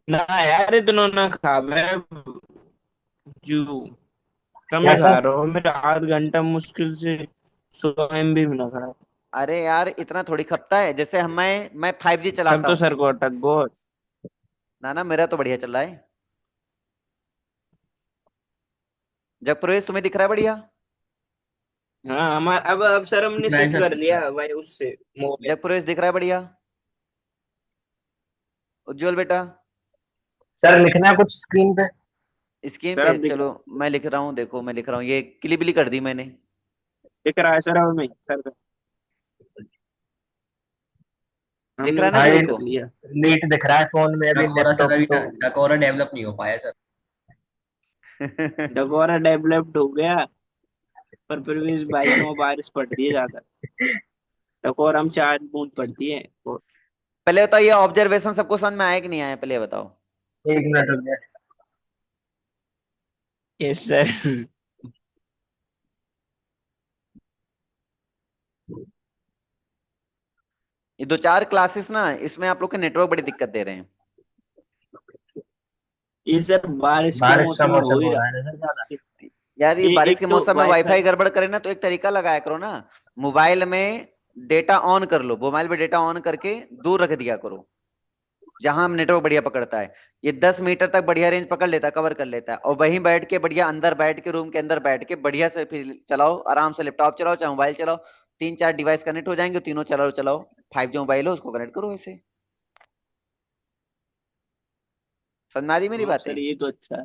ना यार इतना ना खा मैं जू कम क्या ही खा सर? रहा हूँ। मेरा 8 घंटा मुश्किल से 100 MB भी ना खा। अरे यार इतना थोड़ी खपता है, जैसे हम मैं 5G तब चलाता तो हूँ। सर को अटक बहुत। ना ना, मेरा तो बढ़िया चल रहा है। जब प्रवेश तुम्हें दिख रहा है बढ़िया? हाँ हमारा अब सर हमने दिख रहा है स्विच सर, कर दिख रहा लिया है। भाई उससे मोबाइल। जब प्रवेश दिख रहा है बढ़िया? उज्जवल बेटा? सर लिखना है कुछ स्क्रीन पे? स्क्रीन सर पे अब दिख चलो, रहा मैं लिख रहा हूँ, देखो मैं लिख रहा हूँ, ये क्लिबली कर दी मैंने। दिख रहा है सर हमें सर। दिख हमने रहा है ना हाँ स्विच ये सभी को? कर लिया। नीट दिख रहा है फोन में, अभी डकोरा सर लैपटॉप अभी तो। डकोरा डेवलप नहीं हो पाया सर। डकोरा डेवलप्ड हो गया। पर फिर भी इस भाई में वो बारिश पड़ रही है ज्यादा। डकोरा हम 4 बूंद पड़ती है और पहले बताओ, ये ऑब्जर्वेशन सबको समझ में आया कि नहीं आया, पहले ये बताओ। एक मिनट रुक गया। Yes sir. ये 2 4 क्लासेस ना, इसमें आप लोग के नेटवर्क बड़ी दिक्कत दे रहे हैं। ये सर बारिश के बारिश का मौसम में हो मौसम ही हो रहा रहा है ना सर ज्यादा। यार ये है। बारिश एक के तो मौसम में वाईफाई। वाईफाई गड़बड़ करे ना, तो एक तरीका लगाया करो ना। मोबाइल में डेटा ऑन कर लो, मोबाइल पे डेटा ऑन करके दूर रख दिया करो, जहां नेटवर्क बढ़िया पकड़ता है। ये 10 मीटर तक बढ़िया रेंज पकड़ लेता है, कवर कर लेता है, और वहीं बैठ के बढ़िया अंदर बैठ के, रूम के अंदर बैठ के बढ़िया से फिर चलाओ, आराम से लैपटॉप चलाओ चाहे मोबाइल चलाओ। 3 4 डिवाइस कनेक्ट हो जाएंगे, तीनों चलाओ चलाओ। 5G मोबाइल हो उसको कनेक्ट करो ऐसे। समझ में आ रही मेरी हाँ बातें? सर ये तो अच्छा है।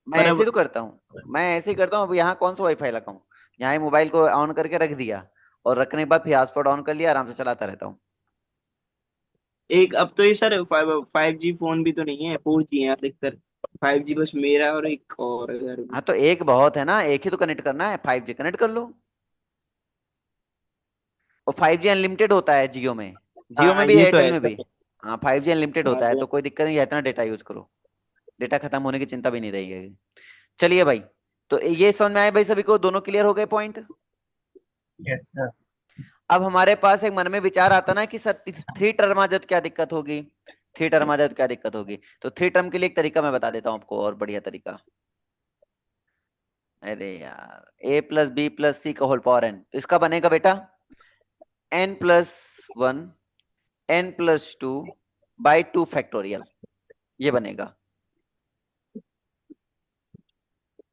मैं पर ऐसे ही अब तो करता हूँ। मैं ऐसे ही करता हूँ। अब यहाँ कौन सा वाईफाई लगाऊं? यहाँ ही मोबाइल को ऑन करके रख दिया, और रखने के बाद फिर हॉटस्पॉट ऑन कर लिया, आराम से चलाता रहता हूँ। एक अब तो ये सर 5G फोन भी तो नहीं है, 4G है अधिकतर। 5G बस मेरा और एक और है घर में। हाँ तो एक बहुत है ना, एक ही तो कनेक्ट करना है, 5G कनेक्ट कर लो। और 5G अनलिमिटेड होता है जियो में, जियो में हाँ भी ये तो एयरटेल है में भी। सर। हाँ 5G अनलिमिटेड हाँ होता है, तो तो कोई दिक्कत नहीं है, इतना डेटा यूज करो। डेटा खत्म होने की चिंता भी नहीं रहेगी। चलिए भाई, तो ये समझ में आया भाई सभी को? दोनों क्लियर हो गए पॉइंट? Yes sir. अब हमारे पास एक मन में विचार आता ना कि सर 3 टर्म आ जाए तो क्या दिक्कत होगी? 3 टर्म आ जाए तो क्या दिक्कत होगी? तो 3 टर्म के लिए एक तरीका मैं बता देता हूँ आपको, और बढ़िया तरीका। अरे यार, a+b+c का होल पावर n, तो इसका बनेगा बेटा n+1 n+2/2 फैक्टोरियल, ये बनेगा।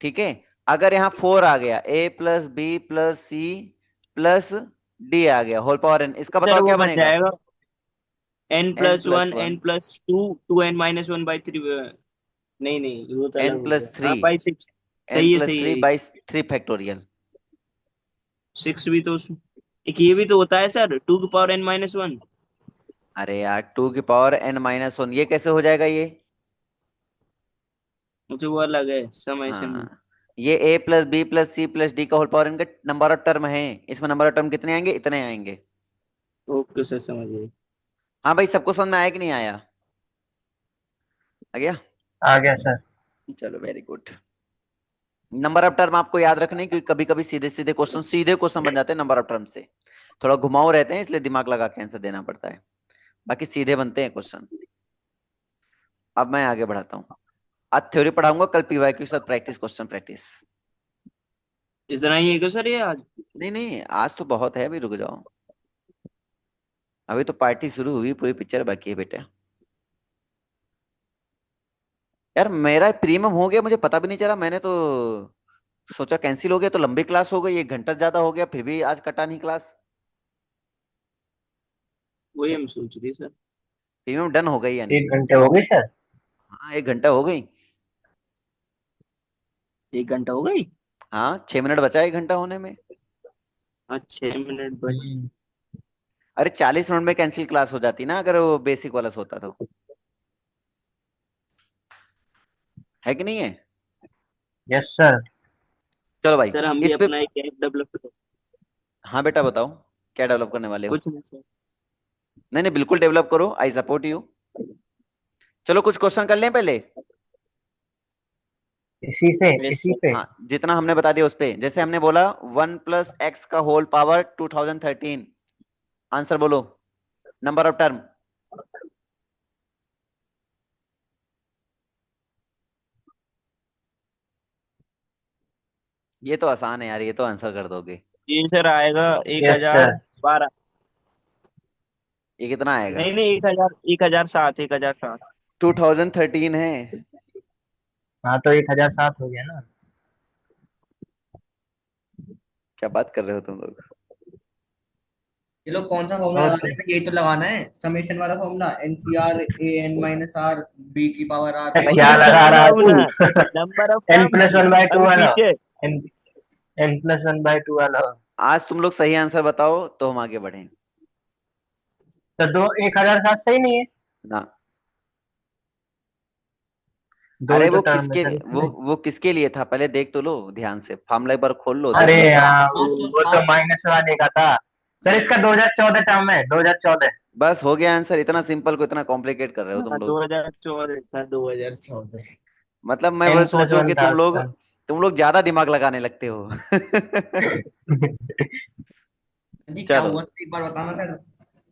ठीक है? अगर यहाँ 4 आ गया, a+b+c+d आ गया होल पावर n, इसका सर बताओ वो क्या बच बनेगा? जाएगा n n plus plus one one n plus two 2n-1/3। नहीं नहीं वो तो n अलग हो प्लस गया। थ्री हाँ बाई 6। एन सही है प्लस सही थ्री है। By 3 factorial. 6 भी तो एक ये भी तो होता है सर, 2 की पावर n-1। अरे यार 2 की पावर n-1, ये कैसे हो जाएगा ये? मुझे वो अलग है समेशन। हाँ, ये a plus B plus C plus D का होल पावर इनका नंबर ऑफ टर्म है। इसमें नंबर ऑफ टर्म कितने आएंगे? इतने आएंगे। ओके सर, समझ गए। हाँ भाई, सबको समझ में आया कि नहीं आया? आ गया? आ गया सर। चलो very good. Number of term आपको याद रखने, क्योंकि कभी कभी सीधे क्वेश्चन बन जाते हैं नंबर ऑफ टर्म से। थोड़ा घुमाऊ रहते हैं, इसलिए दिमाग लगा के आंसर देना पड़ता है, बाकी सीधे बनते हैं क्वेश्चन। अब मैं आगे बढ़ाता हूँ। आज थ्योरी पढ़ाऊंगा, कल पीवाईक्यू के साथ प्रैक्टिस, क्वेश्चन प्रैक्टिस। इतना ही है क्या सर ये आज? नहीं नहीं, आज तो बहुत है, अभी रुक जाओ। अभी तो पार्टी शुरू हुई, पूरी पिक्चर बाकी है बेटा। यार मेरा प्रीमियम हो गया, मुझे पता भी नहीं चला। मैंने तो सोचा कैंसिल हो गया, तो लंबी क्लास हो गई, 1 घंटा ज्यादा हो गया, फिर भी आज कटा नहीं क्लास। वही हम सोच रहे सर। प्रीमियम डन हो गई यानी। 1 घंटे हो गए सर। हाँ, 1 घंटा हो गई। 1 घंटा हो गई? हाँ, 6 मिनट बचा 1 घंटा होने में। हाँ, 6 मिनट बच। अरे 40 मिनट में कैंसिल क्लास हो जाती ना, अगर वो बेसिक वाला होता तो। है कि नहीं है? Yes sir. चलो भाई। सर हम भी इस पे, अपना एक ऐप डेवलप करें। हाँ बेटा बताओ, क्या डेवलप करने वाले हो? कुछ नहीं सर। नहीं नहीं, बिल्कुल डेवलप करो, आई सपोर्ट यू। चलो कुछ क्वेश्चन कर लें पहले। यस इसी सर। पे। हाँ, जितना हमने बता दिया उस पे। जैसे हमने बोला 1 + x का होल पावर 2013। आंसर बोलो, नंबर ऑफ टर्म। ये तो आसान है यार, ये तो आंसर कर दोगे। जी सर, आएगा एक यस हजार सर। बारह ये कितना आएगा? नहीं नहीं, 1,000, 1,007, 1,007। 2013 है। हाँ तो 1007 हो गया ना। क्या बात कर रहे हो तुम लोग? ये लोग कौन सा फॉर्मूला और लगा रहे सर। हैं? यही तो लगाना है, समेशन वाला formula, NCR A n - r b की पावर r पे। वही क्या तो लगा कर रहा रहा हूँ तू? ना। Number of N terms. Plus one by two अभी वाला। पीछे। एन N+1/2 वाला। आज तुम लोग सही आंसर बताओ तो हम आगे बढ़ें। तो 1007 सही नहीं है। ना। दो अरे ही तो वो टर्म है किसके, सर वो इसमें। वो किसके लिए था, पहले देख तो लो ध्यान से, फॉर्मूला एक बार खोल लो आज अरे ध्यान से। सोचा, हाँ आज सो, वो तो आज माइनस वाले का था। सर इसका 2014 टर्म है, 2014। बस हो गया आंसर, इतना सिंपल को इतना कॉम्प्लिकेट कर रहे हो तुम हाँ, लोग। 2014 था, 2014। मतलब मैं वह एन सोच प्लस रहा हूँ वन कि था तुम लोग, उसका। तुम लोग ज्यादा दिमाग लगाने लगते हो। जी क्या चलो। हुआ एक बार बताना सर।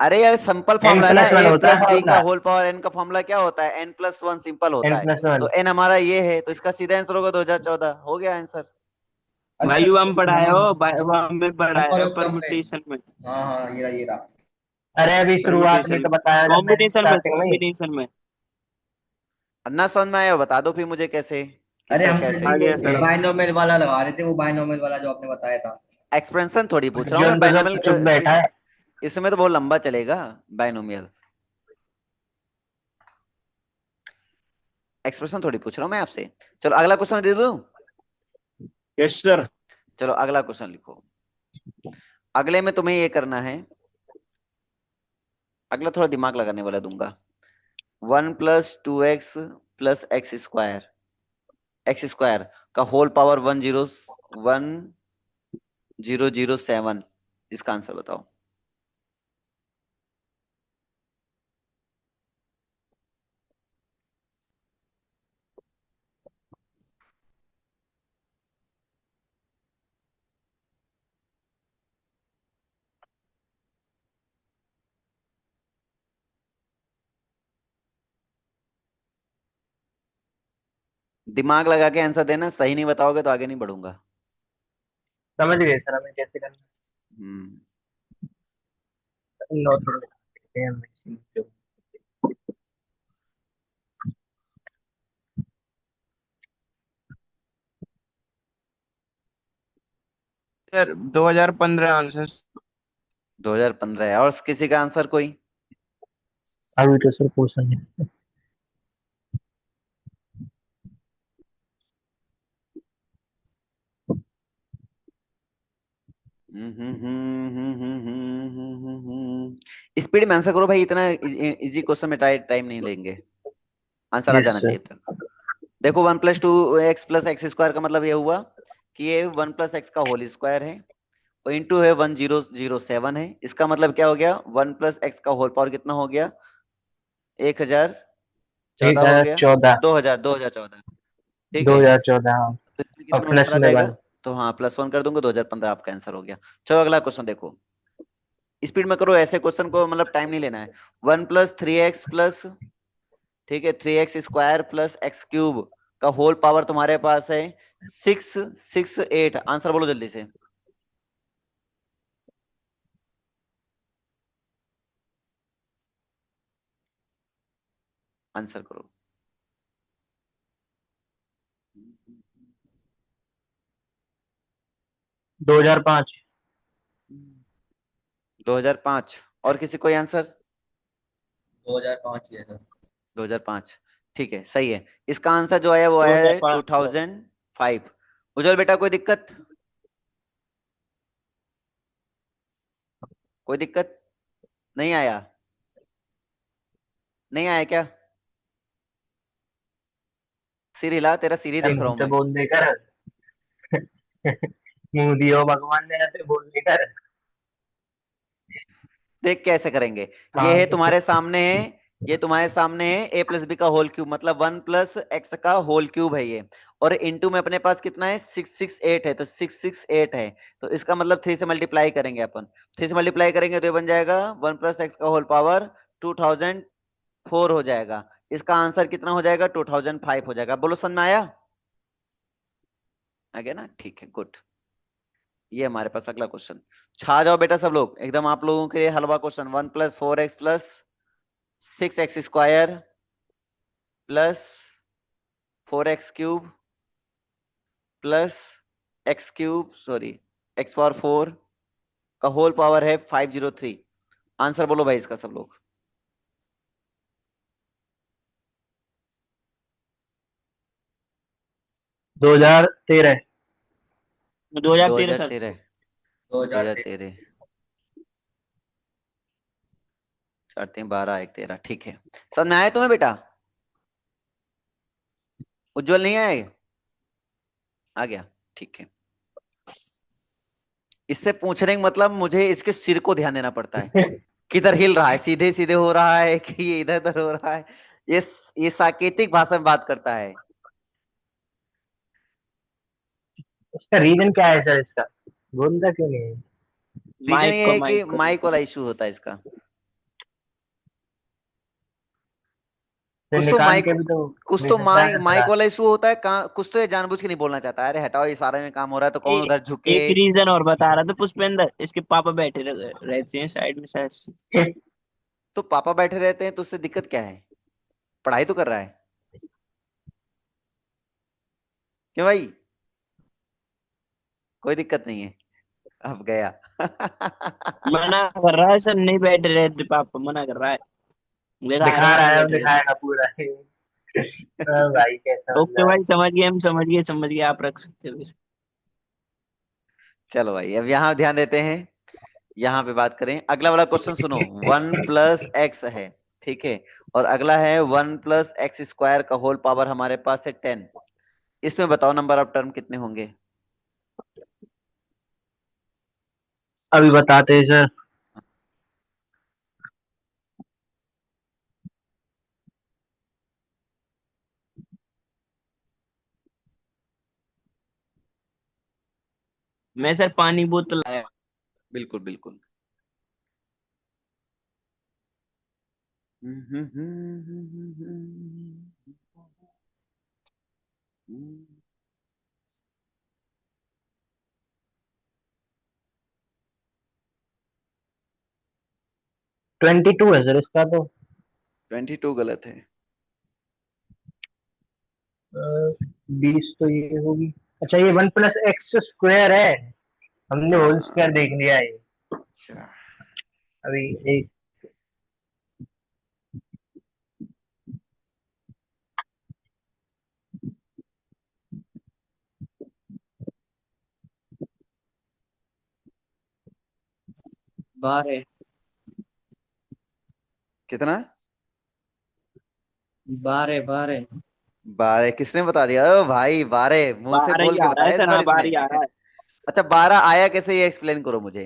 अरे यार सिंपल एन फॉर्मूला है ना, प्लस वन ए होता है प्लस बी का फॉर्मूला। होल पावर एन का फॉर्मूला क्या होता है? n+1 सिंपल होता है। N+1। तो एन हमारा ये है, तो इसका सीधा आंसर होगा 2014। हो गया आंसर। अच्छा भाई वो हम पढ़ाए हाँ, हो भाई, वो हमें पढ़ाया नंबर हो ऑफ टर्म पे। परमुटेशन में। हाँ हाँ, ये रहा। अरे अभी शुरुआत में परमुटेशन तो में, बताया जब मैंने कॉम्बिनेशन में, स्टार्टिंग में ही। कॉम्बिनेशन में। अन्ना समझ में आया बता दो फिर मुझे, कैसे कि अरे सर हम सिर्फ कैसे। आ गया ये सर। बाइनोमियल वाला लगा रहे थे, वो बाइनोमियल वाला जो आपने बताया था। एक्सपेंशन थोड़ी पूछ रहा हूँ मैं, जोन तो सर चुप बाइनोमियल बैठा है। इसमें तो बहुत लंबा चलेगा। बाइनोमियल एक्सप्रेशन थोड़ी पूछ रहा हूँ मैं आपसे। चलो अगला क्वेश्चन दे दूं। Yes sir. चलो अगला क्वेश्चन लिखो। अगले में तुम्हें ये करना है, अगला थोड़ा दिमाग लगाने वाला दूंगा। 1 + 2x + x स्क्वायर का होल पावर 1007। इसका आंसर बताओ। दिमाग लगा के आंसर देना, सही नहीं बताओगे तो आगे नहीं बढ़ूंगा। समझ गए सर हमें कैसे करना हम्म। है। नो थोड़ा देखते हैं हम इसी जो। Sir 2015 answer. 2015 है, और किसी का आंसर कोई? अभी तो सर क्वेश्चन है। स्पीड में आंसर करो भाई, इतना इजी क्वेश्चन में टाइम नहीं लेंगे, आंसर आ यस जाना सर। चाहिए तक। देखो 1 + 2x + x² का मतलब ये हुआ कि ये 1 + x का होल स्क्वायर है, और इंटू है 1007 है। इसका मतलब क्या हो गया, 1 + x का होल पावर कितना हो गया, 1014 हो गया, 2014। 2014, ठीक है। 2014 हाँ। तो इसमें और कितना प्लस आंसर आ में जाएगा, 1। तो हाँ +1 कर दूंगा, 2015 आपका आंसर हो गया। चलो अगला क्वेश्चन देखो, स्पीड में करो, ऐसे क्वेश्चन को मतलब टाइम नहीं लेना है। 1 + 3x प्लस, ठीक है, 3x² + x³ का होल पावर तुम्हारे पास है 668। आंसर बोलो जल्दी से, आंसर करो। 2005। 2005, और किसी कोई आंसर? 2005 ही है सर। 2005, ठीक है, सही है। इसका आंसर जो आया वो आया है 2005 सर। 2005। उज्जवल बेटा कोई दिक्कत, कोई दिक्कत नहीं आया, नहीं आया क्या? सिर हिला, तेरा सिर ही मैं देख रहा मुंह हूं से मैं। बोल देकर मुंह दियो भगवान ने ऐसे बोल देकर। देख कैसे करेंगे, ये काम है तो तुम्हारे कुछ। सामने है, ये तुम्हारे सामने है a + b का होल क्यूब, मतलब 1 + x का होल क्यूब है ये, और इंटू में अपने पास कितना है 668 है, तो 668 है, तो इसका मतलब 3 से मल्टीप्लाई करेंगे अपन, 3 से मल्टीप्लाई करेंगे तो ये बन जाएगा 1 + x का होल पावर 2004 हो जाएगा। इसका आंसर कितना हो जाएगा, 2005 हो जाएगा। बोलो समझ में आया, आ गया ना, ठीक है, गुड। ये हमारे पास अगला क्वेश्चन, छा जाओ बेटा सब लोग एकदम, आप लोगों के लिए हलवा question. 1 + 4x + 6x² +4x³ +x³ sorry x⁴ का होल पावर है 503। आंसर बोलो भाई इसका सब लोग। 2013। 2013 सर। 2013, 2013। 2013, 4 3 12 1 13, ठीक है। समझ में आया तुम्हें बेटा, उज्जवल नहीं आए, आ गया, ठीक है। इससे पूछने का मतलब मुझे इसके सिर को ध्यान देना पड़ता है, किधर हिल रहा है, सीधे सीधे हो रहा है कि ये इधर उधर हो रहा है, ये ये सांकेतिक भाषा में बात करता है। इसका रीजन क्या है सर इसका? बोलता क्यों नहीं है? रीजन ये है कि माइक को माइक वाला इशू होता है इसका, फिर कुछ तो निकाल माइक, के भी तो कुछ दे तो सकता है माइक ना सर माइक आप। वाला इशू होता है, कहाँ कुछ तो ये जानबूझ के नहीं बोलना चाहता है, अरे हटाओ ये सारे में काम हो रहा है तो कौन ए, उधर झुके। एक रीजन और बता रहा था पुष्पेंद्र, इसके पापा बैठे रहते हैं साइड में शायद से। तो पापा बैठे रहते हैं तो उससे दिक्कत क्या है, पढ़ाई तो कर रहा है, क्यों भाई, कोई दिक्कत नहीं है, अब गया। मना कर रहा है सर, नहीं बैठे रहते, पापा मना कर रहा है, दिखा रहा दिखा है रहा नहीं है, अब बैठे रहते। दिखाएगा पूरा। भाई कैसा ओके बंदा है। भाई, समझ गए, हम समझ गए, आप रख सकते हो इसे। चलो भाई अब यहाँ ध्यान देते हैं, यहाँ पे बात करें, अगला वाला क्वेश्चन सुनो। 1 + x है, ठीक है, और अगला है 1 + x² का होल पावर हमारे पास है 10। इसमें बताओ नंबर ऑफ टर्म कितने होंगे। अभी बताते हैं सर। मैं सर पानी बोतल लाया। बिल्कुल बिल्कुल। 22 है सर इसका तो। 22 गलत है। 20 तो ये होगी। अच्छा ये 1 + x² है। हमने होल स्क्वायर हाँ, देख लिया है। अच्छा, अभी एक। 12 कितना? 12 12। 12 किसने बता दिया? ओ भाई 12 मुंह से 12 ही बोल के आ रहा है बताया इस सर, बार हाँ इसने। 12 ही आ रहा है। अच्छा 12 आया कैसे, ये एक्सप्लेन करो मुझे।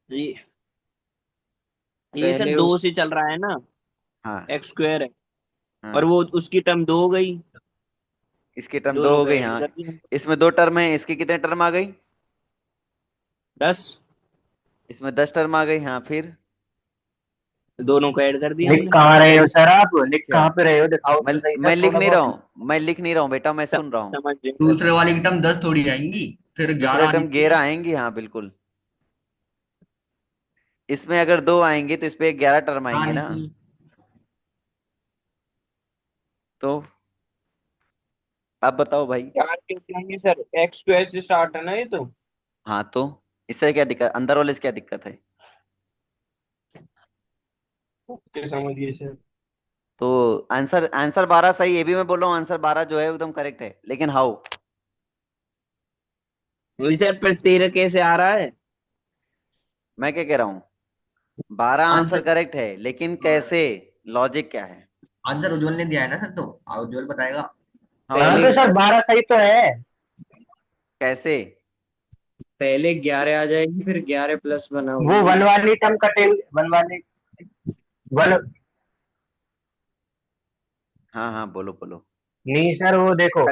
ये सर पहले दो उस से चल रहा है ना, हाँ एक्स स्क्वायर है, और हाँ। वो उसकी टर्म 2 हो गई, इसकी टर्म 2 दोनों हो को गई, ऐड हाँ। कर दिया। इसमें 2 टर्म है, इसकी कितने टर्म आ गई? 10, इसमें 10 टर्म आ गई, हाँ फिर। दोनों को ऐड कर दिया लिख हमने। कहाँ रहे हो सर आप? लिख अच्छा कहाँ पे रहे हो? दिखाओ मैं तो सही मैं सर लिख थोड़ा नहीं रहा बहुत। हूँ, मैं लिख नहीं रहा हूँ बेटा, मैं सुन रहा हूँ। समझ गए सर। दूसरे वाली की टर्म 10 थोड़ी आएंगी, फिर दूसरे 11 आनी टर्म 11 चाहिए। आएंगी, हाँ बिल्कुल। इसमें अगर 2 आएंगे तो इस पे 11 टर्म हाँ आएंगे आनी ना। चाहिए। तो अब बताओ भाई। चार कैसे आएंगे सर? एक्स स्क्वायर से स्टार्ट है ना ये तो। हाँ तो इससे क्या दिक्कत, अंदर वाले से क्या दिक्कत है? ओके समझ गए सर। तो आंसर आंसर 12 सही, ये भी मैं बोल रहा हूँ आंसर 12 जो है एकदम करेक्ट है, लेकिन हाउ? वही सर, पर 13 कैसे आ रहा है? मैं क्या कह रहा हूँ, 12 आंसर आंसर करेक्ट है, लेकिन कैसे, लॉजिक क्या है? आंसर उज्जवल ने दिया है ना सर, तो उज्जवल बताएगा। हाँ हाँ पहले तो उज्जवल, सर 12 सही तो है। कैसे? पहले 11 आ जाएगी, फिर 11 + 1 वो होगी। वन वाली टर्म कटेगी, वन वाली वन। हाँ हाँ बोलो बोलो। नहीं सर वो देखो,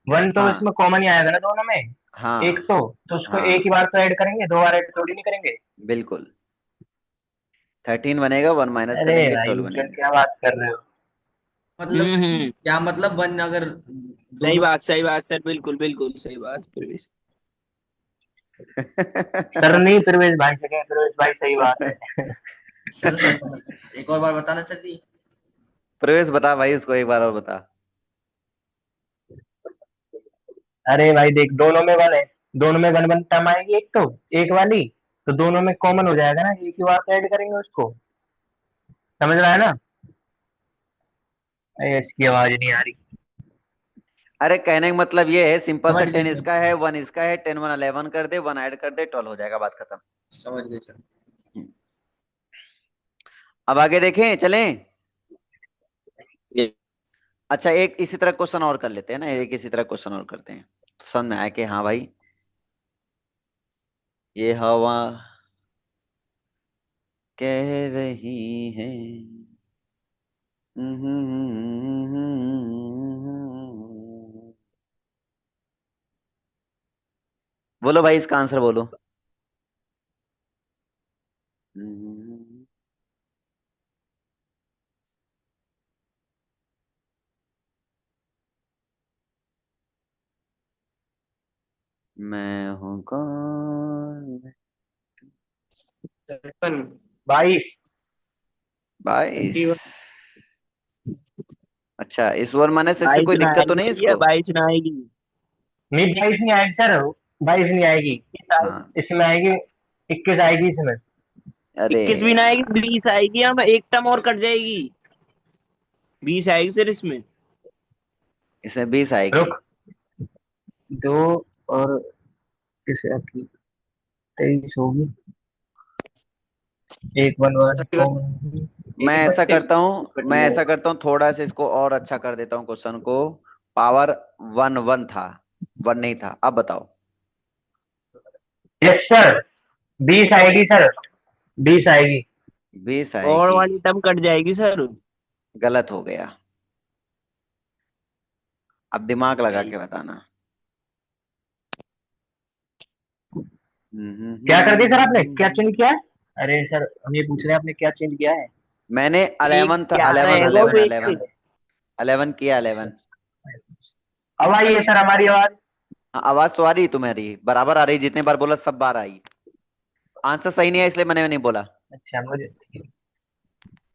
वन तो हाँ इसमें कॉमन ही आएगा ना दोनों में। एक हाँ तो उसको एक ही हाँ बार तो ऐड करेंगे, 2 बार ऐड थोड़ी नहीं करेंगे। बिल्कुल। 13 बनेगा, 1 माइनस अरे करेंगे, भाई 12 उज्जवल बनेगा। क्या बात कर रहे हो? मतलब सर जी, हम्म। क्या मतलब वन अगर सही दोनों। बात, सही बात सर, बिल्कुल बिल्कुल सही बात प्रवेश। सर नहीं, प्रवेश भाई से कहें, प्रवेश भाई सही बात है। सर सर एक और बार बताना सर जी। प्रवेश बता भाई, उसको एक बार और बता। अरे भाई देख, दोनों में वन है, दोनों में वन वन टर्म आएगी, एक तो एक वाली, तो दोनों में कॉमन हो जाएगा ना, एक ही बार तो ऐड करेंगे उसको। समझ रहा है ना? अरे इसकी आवाज नहीं आ रही। अरे कहने का मतलब ये है सिंपल सा, समझ गए 10 सर। इसका है, 1 इसका है, 10 1 11 कर दे, 1 ऐड कर दे, 12 हो जाएगा, बात खत्म। समझ गए सर। हम्म। अब आगे देखें चलें। ये अच्छा एक इसी तरह क्वेश्चन और कर लेते हैं ना, एक इसी तरह क्वेश्चन और करते हैं, तो समझ में आया कि हाँ भाई ये हवा कह रही है। बोलो भाई इसका आंसर बोलो। मैं हूँ कौन? 53। 22। 22। 21। अच्छा इस ओवर माने से इससे 22 कोई ना दिक्कत तो आएगी नहीं भैया, इसको? 22 ना आएगी। नहीं 22 नहीं आएगी सर, 22 नहीं आएगी। 21 आएगी। हाँ। इसमें आएगी, 21 आएगी इसमें। अरे 21 भी ना आएगी, यार, 20 आएगी, हम एक टर्म और कट जाएगी। 20 आएगी सर इसमें। इसमें 20 आएगी। रुक, दो और किस आपकी 23 होगी, एक वन वन कॉमन होगी, मैं एक ऐसा 32 करता हूँ, कट मैं ऐसा जाएगा। करता हूँ, थोड़ा सा इसको और अच्छा कर देता हूँ क्वेश्चन को। पावर 1 1 था, 1 नहीं था, अब बताओ। यस सर, 20 आएगी सर, 20 आएगी। 20 और आएगी। वाली टर्म कट जाएगी सर। गलत हो गया, अब दिमाग लगा के बताना। क्या कर दिया सर आपने? क्या चेंज किया है? अरे सर हम ये पूछ रहे हैं आपने क्या चेंज किया है? मैंने एक 11 था, 11 11 है वो 11 एक। 11 11 किया, 11। अब आई है सर हमारी आवाज। हाँ, आवाज तो आ रही तुम्हारी, बराबर आ रही, जितने बार बोला सब बार आई। आंसर सही नहीं है इसलिए मैंने नहीं बोला। अच्छा मुझे,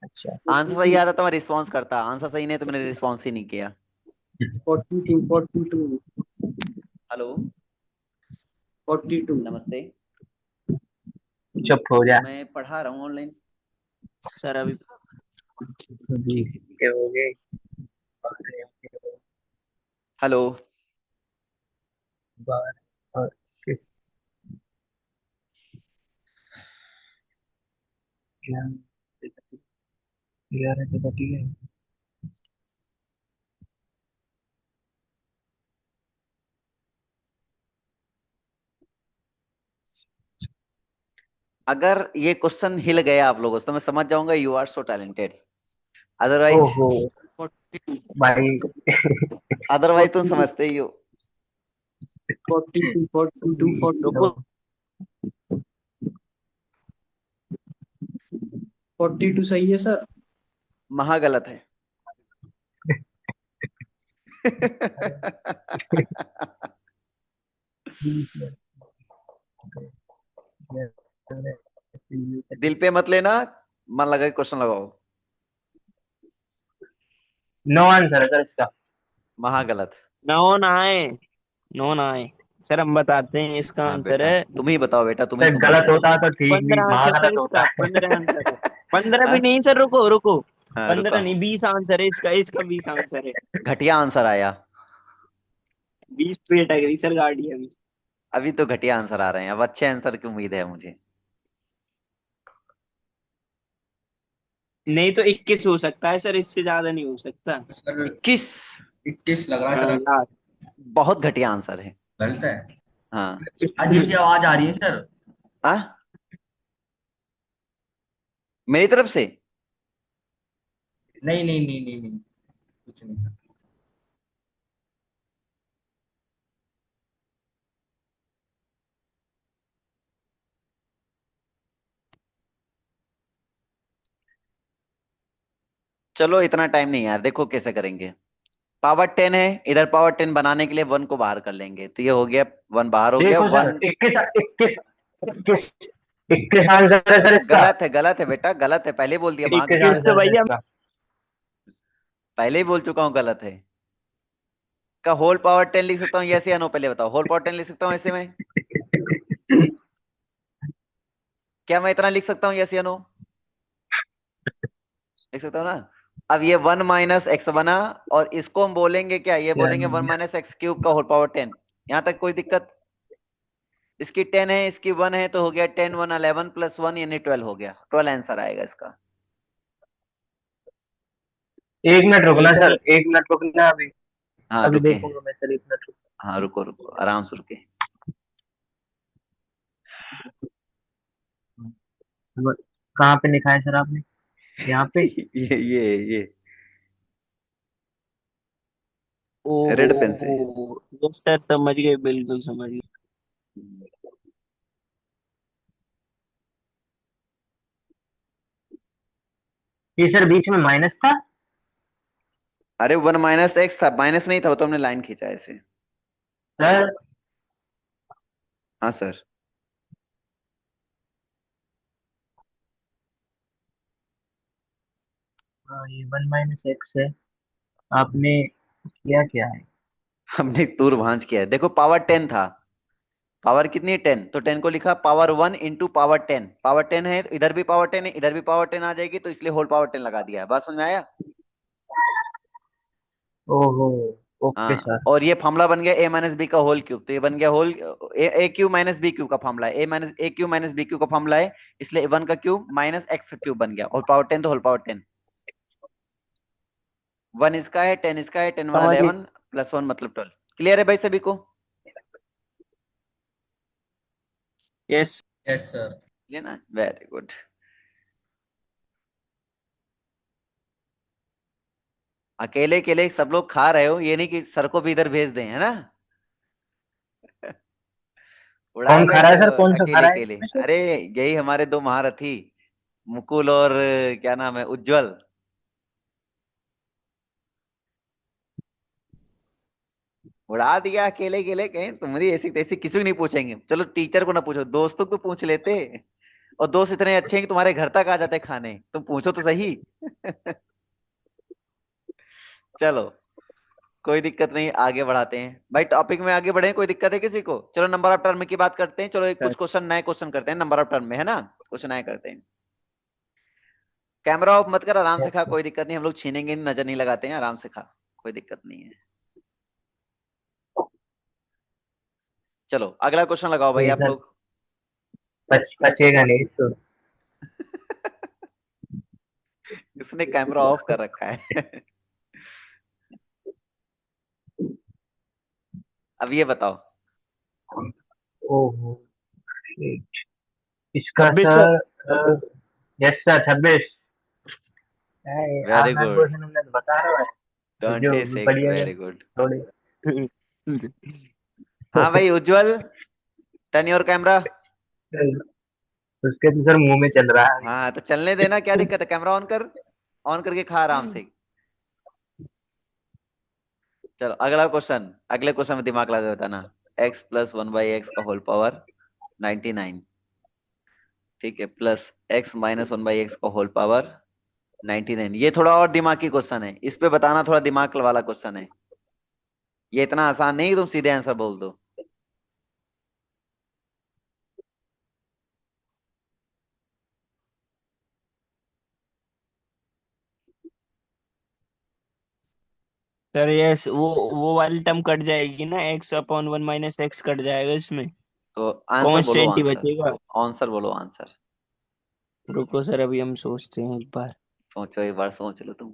अच्छा। आंसर सही आता तो मैं रिस्पॉन्स करता, आंसर सही नहीं तो मैंने रिस्पॉन्स ही नहीं किया। 42 42। हेलो। 42। नमस्ते। चुप हो जा। मैं पढ़ा रहा हूँ ऑनलाइन। सर अभी 20 के हो गए। हेलो। बार और किस 11 से 30 है। अगर ये क्वेश्चन हिल गया आप लोगों से तो मैं समझ जाऊंगा you are so talented. Otherwise ओहो 42 भाई। अदरवाइज तुम 42 समझते ही हो। 42 42 रुको 42 सही है सर। महा गलत है। दिल पे मत लेना, मन लगा के क्वेश्चन लगाओ। नो आंसर है सर इसका। महा गलत। नो ना है, नो ना है सर, हम बताते हैं इसका हाँ आंसर बेटा, है। तुम ही बताओ बेटा, तुम ही सर स्मार्ट गलत है। होता तो ठीक भी, 15 महा आंसर सर गलत होता इसका, है। 15 आंसर है। 15 भी हाँ नहीं सर, रुको रुको, हाँ, 15 रुको। नहीं 20 आंसर है इसका, इसका 20 आंसर है। घटिया आंसर आया। 20 पे अटक गई सर गाड़ी अभी। अभी तो घटिया आंसर आ रहे हैं, अब अच्छे आंसर की उम्मीद है मुझे। नहीं तो 21 हो सकता है सर, इससे ज्यादा नहीं हो सकता। सर 21? 21 लग रहा है हाँ सर। यार, बहुत घटिया आंसर है। गलत है। हाँ। अजीब सी आवाज आ रही है सर। आ? मेरी तरफ से? नहीं नहीं नहीं नहीं नहीं, कुछ नहीं सर। चलो इतना टाइम नहीं यार, देखो कैसे करेंगे। पावर 10 है, इधर पावर 10 बनाने के लिए 1 को बाहर कर लेंगे, तो ये हो गया 1 बाहर हो गया देखो सर 1। 21 21 21 21 आंसर है सर इसका। गलत है बेटा, गलत है, पहले ही बोल दिया, वहां 21 21 तो आंसर है भैया। इसका। पहले ही बोल चुका हूँ गलत है। का होल पावर 10 लिख सकता हूँ यस या नो? पहले बताओ, होल पावर 10 लिख सकता हूँ ऐसे में? क्या मैं इतना लिख सकता हूँ यस या नो? लिख सकता हूँ ना? अब ये 1 - x बना, और इसको हम बोलेंगे क्या? ये बोलेंगे 1 - x³ का होल पावर 10। यहां तक कोई दिक्कत? इसकी 10 है, इसकी 1 है, तो हो गया 10 1 11 प्लस 1 यानी 12 हो गया। 12 आंसर आएगा इसका। एक मिनट ये रुकना सर, सर, एक मिनट रुकना अभी। हाँ अभी रुके। देखूंगा मैं सर, एक मिनट हाँ रुको रुको, आराम से रुके। रुकना। कहाँ पे लिखा है सर आपने? यहाँ पे। ये ओहो, रेड पेन से। यस सर समझ गए, बिल्कुल समझ गए। ये सर बीच में माइनस था। अरे 1 - x था, माइनस नहीं था, वो तो हमने लाइन खींचा है ऐसे। सर हाँ सर। हाँ, ये 1 - x है। आपने किया क्या है? हमने दूर भांज किया है, देखो पावर 10 था। पावर कितनी है? 10, तो 10 को लिखा पावर 1 इंटू पावर 10। पावर 10 है तो इधर भी पावर 10 है, इधर भी पावर 10 आ जाएगी, तो इसलिए होल पावर 10 लगा दिया है। बात समझ में आया? ओहो। ओके हाँ, सर। और ये फॉर्मूला बन गया a - b का होल क्यूब, तो ये बन गया होल a³ - b³ का फॉर्मूला है। a³ - b³ का फॉर्मूला है, इसलिए 1 का क्यूब माइनस x का क्यूब बन गया, होल पावर 10 तो होल पावर 10। 1 इसका है, 10 इसका है, 10 1 समझ गए। 11 प्लस 1 मतलब 12। क्लियर है भाई सभी को? यस। Yes sir. क्लियर ना? Very good. अकेले अकेले सब लोग खा रहे हो, ये नहीं कि सर को भी इधर भेज दें, है ना? उड़ाए कौन खा रहा बैठे है हो सर, कौन सा खा अकेले रहा है अकेले। इसमें से? अरे यही हमारे दो महारथी, मुकुल और क्या नाम है, उज्जवल। उड़ा दिया अकेले अकेले, कहीं तुम्हारी ऐसी तैसी किसी को नहीं पूछेंगे। चलो टीचर को ना पूछो, दोस्तों को पूछ लेते। और दोस्त इतने अच्छे हैं कि तुम्हारे घर तक आ जाते खाने, तुम पूछो तो सही। चलो, कोई दिक्कत नहीं, आगे बढ़ाते हैं भाई, टॉपिक में आगे बढ़े। कोई दिक्कत है किसी को? चलो नंबर ऑफ टर्म की बात करते हैं। चलो एक कुछ क्वेश्चन, नए क्वेश्चन करते हैं नंबर ऑफ टर्म में, है ना? क्वेश्चन नए करते हैं। कैमरा ऑफ मत कर, आराम से खा, कोई दिक्कत नहीं, हम लोग छीनेंगे नहीं, नजर नहीं लगाते हैं, आराम से खा, कोई दिक्कत नहीं है। चलो अगला क्वेश्चन लगाओ भाई ये आप सर लोग। बचेगा नहीं इसको। इसने कैमरा ऑफ कर रखा है। अब ये बताओ। ओहो shit। इसका 26 sir. Sir, yes sir 26। Very आसान गुड। क्वेश्चन हमने तो बता रहा है जो 26, बढ़िया वेरी गुड। थोड़ी। हाँ भाई उज्जवल, टर्न योर कैमरा। उसके तो सर मुंह में चल रहा है। हाँ तो चलने देना, क्या दिक्कत है, कैमरा ऑन कर, ऑन करके खा आराम से। चलो अगला क्वेश्चन, अगले क्वेश्चन में दिमाग लगा के बताना। x+1/x का होल पावर 99, ठीक है, प्लस x-1/x का होल पावर 99। ये थोड़ा और दिमाग की क्वेश्चन है, इस पे बताना, थोड़ा दिमाग वाला क्वेश्चन है। ये इतना आसान नहीं कि तुम सीधे आंसर बोल दो। सर यस, वो वाली टर्म कट जाएगी ना, x/1 - x कट जाएगा इसमें, तो आंसर बोलो, कांस्टेंट ही आंसर बचेगा। आंसर बोलो, आंसर रुको सर, अभी हम सोचते हैं एक बार। सोचो, एक बार सोच लो तुम।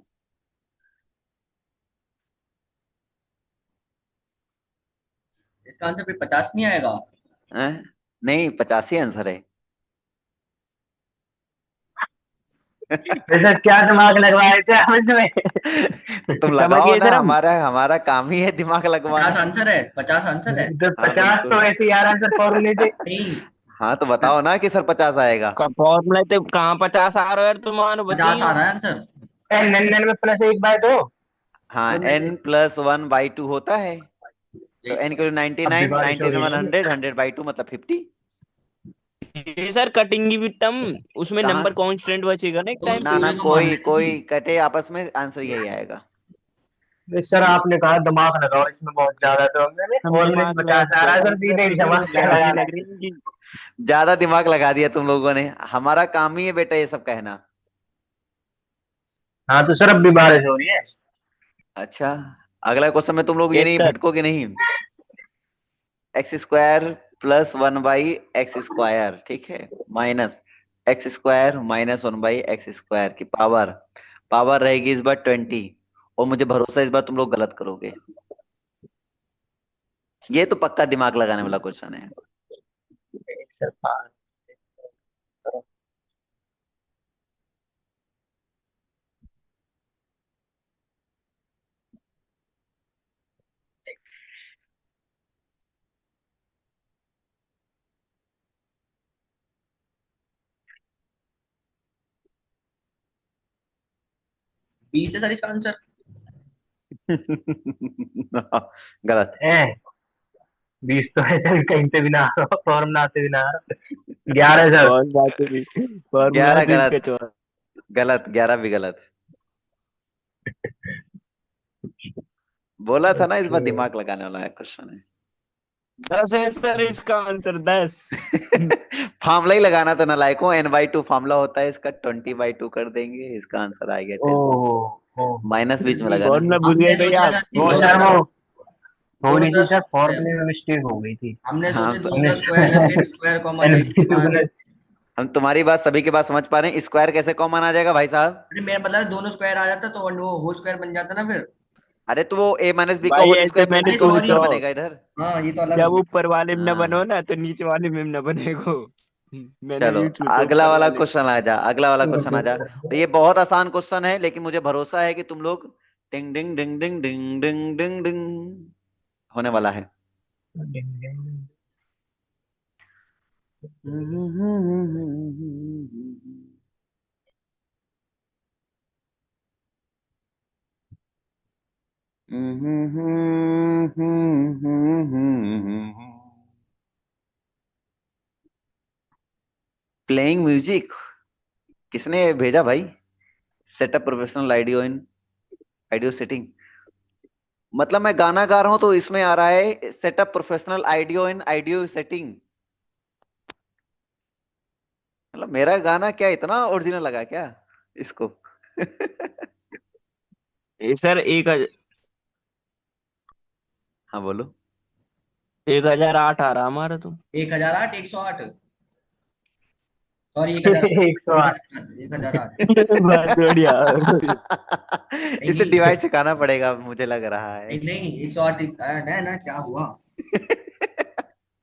इसका आंसर फिर 50 नहीं आएगा? हैं? नहीं, 85 आंसर है। वैसे क्या दिमाग लगवाए थे हम इसमें? तुम समझ लगाओ गए ना, सर हम। हमारा हमारा काम ही है दिमाग 50 लगवाना। आंसर है, 50 आंसर है। तो हाँ 50 बिल्कुल। तो ऐसे ही आ रहा है सर फॉर्मूले से। नहीं, हाँ तो बताओ ना कि सर 50 आएगा। फॉर्मूला तो कहाँ 50 आ रहा है यार, तुम मानो 50 आ बताइयो। रहा है आंसर। 99+1/2। हाँ, और मैं n+1/2 होता है। तो एक n के लिए अब भी 99, बारिश हो 99 रही है ना। 100, 100/2 मतलब 50। ये सर कटिंग भी टर्म, उसमें कहाँ? नंबर कांस्टेंट बचेगा ना एक तो उस टाइम ना पे। ना, पूरे को मान कोई लेते कोई हैं। कटे आपस में, आंसर यही आएगा। सर आपने कहा दिमाग लगाओ इसमें बहुत ज्यादा, तो हमने हम फॉर्मूले से दिमाग 50 आ लगाते रहा है हैं सर, सर, सीधे ही उसमें दिमाग से लगाने लगाना लग है। रही है कि। ज्यादा दिमाग लगा दिया तुम लोगों ने, हमारा काम ही है बेटा ये सब कहना। हाँ तो सर अब भी बारिश हो रही है। अच्छा, अगला क्वेश्चन में तुम लोग ये यस नहीं सर। भटकोगे नहीं। x² + 1/x², ठीक है, माइनस x² - 1/x² की पावर, पावर रहेगी इस बार 20। और मुझे भरोसा है इस बार तुम लोग गलत करोगे। ये तो पक्का दिमाग लगाने वाला क्वेश्चन है। सर बीस है सर इसका आंसर। गलत। है 20 तो ऐसे भी कहीं से भी ना आ रहा, फॉर्मूला से भी ना आ रहा। 11 सर। बहुत बात है, फॉर्मूला 11 से इसका गलत। चौथा। गलत, 11 भी गलत। बोला था ना इस बार ओके। दिमाग लगाने वाला है क्वेश्चन है। 10 है सर इसका आंसर, 10। फार्मूला ही लगाना था ना, लाइको n/2 फार्मूला होता है इसका, 20/2 कर देंगे, इसका आंसर आ गया 10। ओहो। ओहो। माइनस बीच में लगाना। फॉर्मूला भूल हमने गए भाई सोचा आप। था कि वो दोनों सर वो तरफ, दोनों थोड़ी सी तरफ सर सोचते हैं। फॉर्मूले में मिस्टेक हो गई थी। हमने हाँ सोचे दोनों हमने तरफ स्क्वायर लगे, स्क्वायर कॉमन ले मान। हम तुम्हारी बात, सभी की बात समझ पा रहे हैं, स्क्वायर कैसे कॉमन आ जाएगा भाई साहब? अरे मेरा मतलब दोनों स्क्वायर आ जाता तो वो होल स्क्वायर बन जाता ना फिर। अरे तो वो a - b का भाई होल ऐसे स्क्वायर प्लस मैंने b अरे का होल सॉरी, स्क्वायर सोचो, बनेगा इधर। हाँ ये तो अलग हो जब गया। ऊपर वाले में न बनो हाँ ना तो नीचे वाले में न बनेगो। मैंने चलो, भी सोचा अगला ऊपर वाला वाले। क्वेश्चन आ जा, अगला वाला क्वेश्चन आ जा। तो ये बहुत आसान क्वेश्चन है, लेकिन मुझे भरोसा है कि तुम लोग डिंग डिंग डिंग डिंग डिंग डिंग डिंग डिंग होने वाला है। प्लेइंग म्यूजिक, किसने भेजा भाई? सेटअप प्रोफेशनल आइडियो इन आइडियो सेटिंग, मतलब मैं गाना गा रहा हूं तो इसमें आ रहा है सेटअप प्रोफेशनल आइडियो इन आइडियो सेटिंग। मतलब मेरा गाना क्या इतना ओरिजिनल लगा क्या इसको? सर हाँ बोलो। 1008 आ रहा हमारा तो। 1008, 108। सॉरी 1,008, 108। 1,008। बहुत बढ़िया। इसे नहीं डिवाइड सिखाना पड़ेगा मुझे लग रहा है। नहीं नहीं, 108 ना ना, क्या हुआ?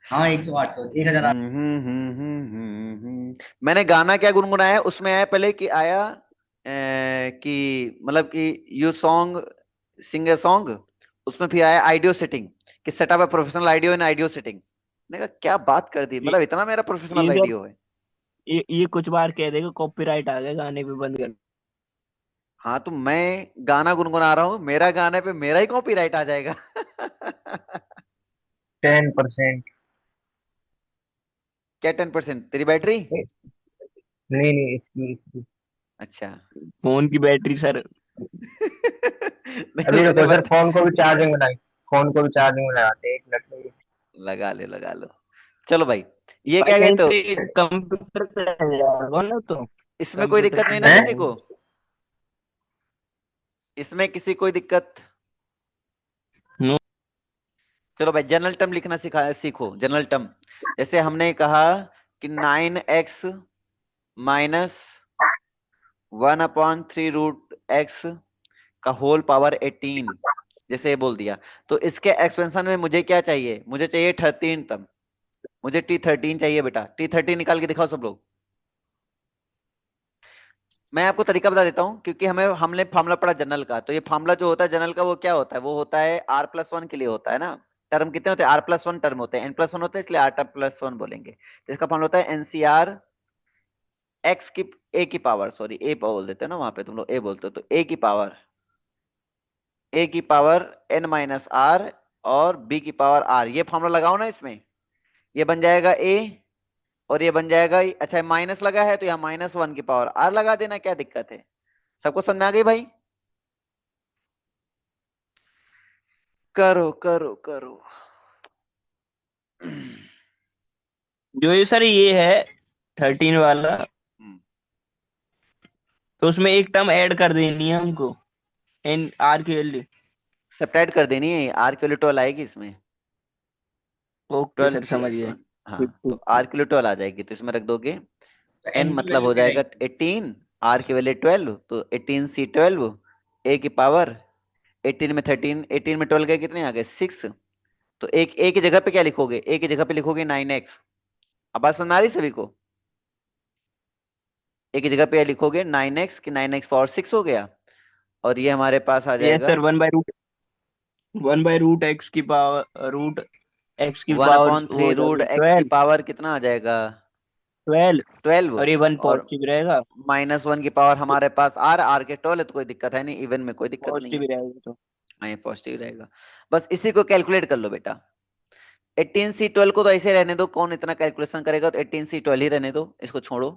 हाँ 108, सॉरी 1,008। मैंने गाना क्या गुनगुनाया है, उसमें आया पहले कि आया कि मतलब कि you song Singh a song, उसमें फिर आया आइडियो सेटिंग कि सेटअप है प्रोफेशनल आइडियो इन आइडियो सेटिंग। मैंने कहा क्या बात कर दी, ये मतलब इतना मेरा प्रोफेशनल ये सर, आइडियो है। ये कुछ बार कह देगा कॉपीराइट आ गया, गाने पे बंद कर। हाँ तो मैं गाना गुनगुना रहा हूँ, मेरा गाने पे मेरा ही कॉपीराइट आ जाएगा। 10%। क्या 10%? तेरी बैटरी? नहीं नहीं, इसकी। अच्छा। फोन की बैटरी सर। नहीं अभी उसने रुको सर, बता। फोन को भी चार्जिंग में लगाई। फोन को भी चार्जिंग में लगाते हैं, 1 मिनट में। लगा ले लगा लो। चलो भाई, ये भाई क्या नहीं कहते तो हो? ये कंप्यूटर पे आ जाएगा ना, तो इसमें कोई कंप्यूटर दिक्कत पे नहीं ना नहीं हैं? किसी को? आएगा। इसमें किसी कोई दिक्कत? नो। चलो भाई, जनरल टर्म लिखना सीखो जनरल टर्म। जैसे हमने कहा कि 9x माइनस 1/3 रूट x का होल पावर 18, जैसे ये बोल दिया। तो इसके एक्सपेंशन में मुझे क्या चाहिए? मुझे चाहिए 13 टर्म। मुझे T13 चाहिए बेटा। T13 निकाल के दिखाओ सब लोग। मैं आपको तरीका बता देता हूं, क्योंकि हमने फार्मूला पढ़ा जनरल का, तो ये फार्मूला जो होता है जनरल का वो क्या होता है? वो होता है R+1 के लिए होता है ना। टर्म कितने होते हैं? R+1 टर्म होते हैं, N+1 होते हैं, इसलिए R+1 बोलेंगे। तो इसका फार्मूला होता है NCR एक्स की ए की पावर, सॉरी ए पावर बोल देते हैं ना, वहां पे तुम लोग ए बोलते हो, तो ए की पावर N-R और बी की पावर R। ये फार्मूला लगाओ ना इसमें, ये बन जाएगा ए, और ये बन जाएगा अच्छा माइनस लगा है तो यहाँ -1 की पावर R लगा देना, क्या दिक्कत है? सबको समझ में आ गई भाई? करो करो करो। जो ये सर ये है 13 वाला, तो उसमें एक टर्म ऐड कर देनी है हमको, एन आर की वैल्यू। सब्ट्रैक्ट कर देनी है, आर की वैल्यू 12 आएगी इसमें। ओके 12 सर, समझ प्लस गए। वन ठीक हाँ, तो ठीक आर ठीक। की वैल्यू 12 आ जाएगी, तो इसमें रख दोगे तो एन, एन की मतलब वैल्यू हो क्या जाएगा रहेगी? 18, आर की वैल्यू 12, तो 18C12, ए की पावर 18 में 13, 18 में 12 गए कितने आ गए? 6। तो एक ए की जगह पे क्या लिखोगे? ए की जगह पे लिखोगे 9x। अब बात समझ आ रही सभी को? ए की जगह पे लिखोगे 9x, कि 9x पावर 6 हो गया, और ये हमारे पास आ यस जाएगा सर, 1/√x की पावर, रूट एक्स की वन पावर अपॉन वो थ्री हो रूट जाएगी एक्स की 12। पावर कितना आ जाएगा? 12। 12। और ये 1 और पॉजिटिव रहेगा। -1 की पावर हमारे पास आर के 12 है, तो कोई दिक्कत है नहीं, इवन में कोई दिक्कत नहीं पॉजिटिव है। ही रहेगा तो। हाँ, ये पॉजिटिव रहेगा। बस इसी को कैलकुलेट कर लो बेटा। 18C12 को तो ऐसे रहने दो, कौन इतना कैलकुलेशन करेगा, तो 18C12 ही रहने दो, इसको छोड़ो,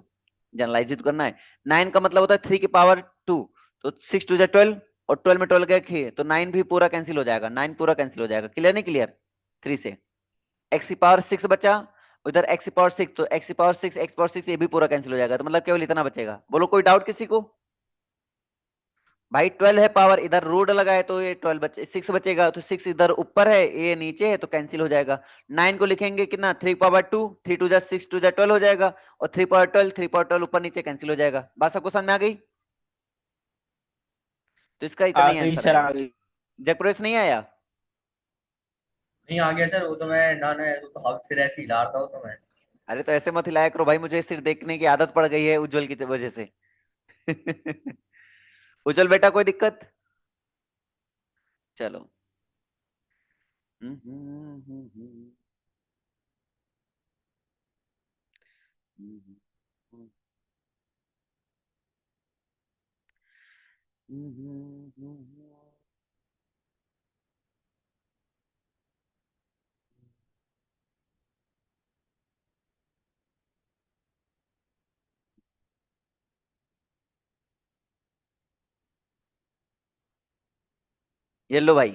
जनरलाइज ही तो करना है। 9 का मतलब होता है 3 की पावर 2, तो 6 2 12, और 12 में 12 गए तो 9 भी पूरा कैंसिल हो जाएगा, 9 पूरा कैंसिल हो जाएगा। क्लियर नहीं क्लियर? 3 से x की पावर 6 बचा, उधर x की पावर 6, तो x की पावर 6 x की पावर 6 ये भी पूरा कैंसिल हो जाएगा, तो मतलब केवल इतना बचेगा। बोलो कोई डाउट किसी को? भाई 12 है पावर, इधर रूट लगा है तो ये 12 बचे, 6 बचेगा, तो 6 इधर ऊपर है, ये नीचे है, तो कैंसिल हो जाएगा। 9 को लिखेंगे कितना? 3 की पावर 2, 3 2 6, 2 12 हो जाएगा, और 3 पावर 12 ऊपर नीचे कैंसिल हो जाएगा। बात सबको समझ में आ गई? तो इसका इतना आ ही गई आंसर सर, आएगा। आ गई। जयपुरेश नहीं आया? नहीं आ गया सर, वो तो मैं ना ना, वो तो हक से ऐसे ही ला रहा था, वो तो मैं। अरे तो ऐसे मत हिलाया करो भाई, मुझे सिर्फ देखने की आदत पड़ गई है उज्जवल की वजह से। उज्जवल बेटा कोई दिक्कत? चलो। ये लो भाई,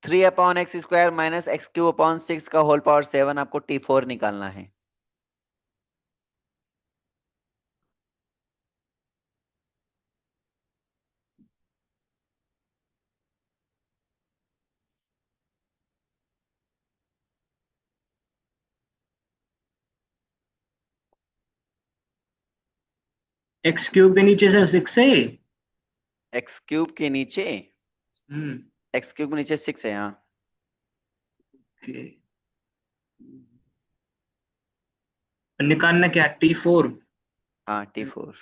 3/x² माइनस x³ अपॉन 6 का होल पावर 7 आपको T4 निकालना है। एक्स क्यूब के नीचे से 6 है। एक्स क्यूब के नीचे, हम्म। एक्स क्यूब के नीचे 6 है, हाँ। ओके। निकालना क्या, T4? हाँ, T4।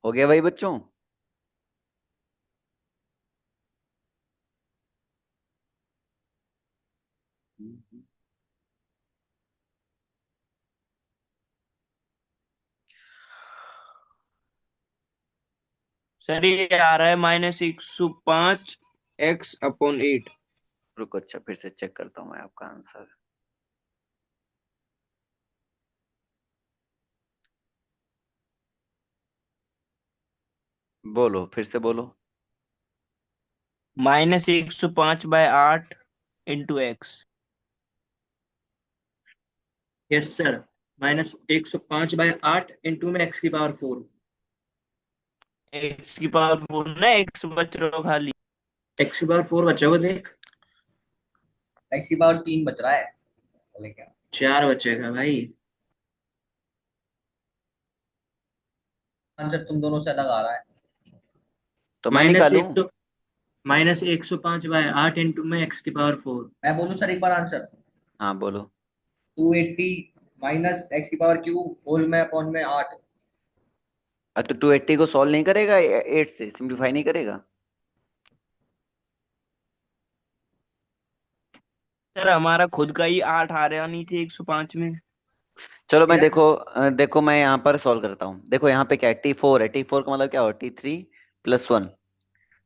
हो गया भाई बच्चों? सर ये आ रहा है -105x/8। रुको, अच्छा फिर से चेक करता हूँ मैं आपका आंसर। बोलो, फिर से बोलो। -105/8 × x। Yes sir. -105/8 इंटू में x⁴। x⁴ ना, x बच रहा हो खाली। x⁴ बचा हुआ देख। x⁴ 3 बच रहा है। बोले क्या? 4 बचेगा भाई। आंसर तुम दोनों से अलग आ रहा है। तो मैं माइनस निकालूं? एक सौ -105/8 इंटू में x⁴। मैं बोलूं सर एक बार आंसर? हाँ बोलो। 280 माइनस x⁴ होल में अपॉन में 8। तो 280 को सॉल्व नहीं करेगा, 8 से सिंप्लीफाई नहीं करेगा? सर हमारा खुद का ही 8 आ रहा नीचे 105 में। चलो मैं मेरा देखो मैं यहाँ पर सॉल्व करता हूँ। देखो यहाँ पे क्या है, T4 है। T4 का मतलब क्या हो, T3 + 1।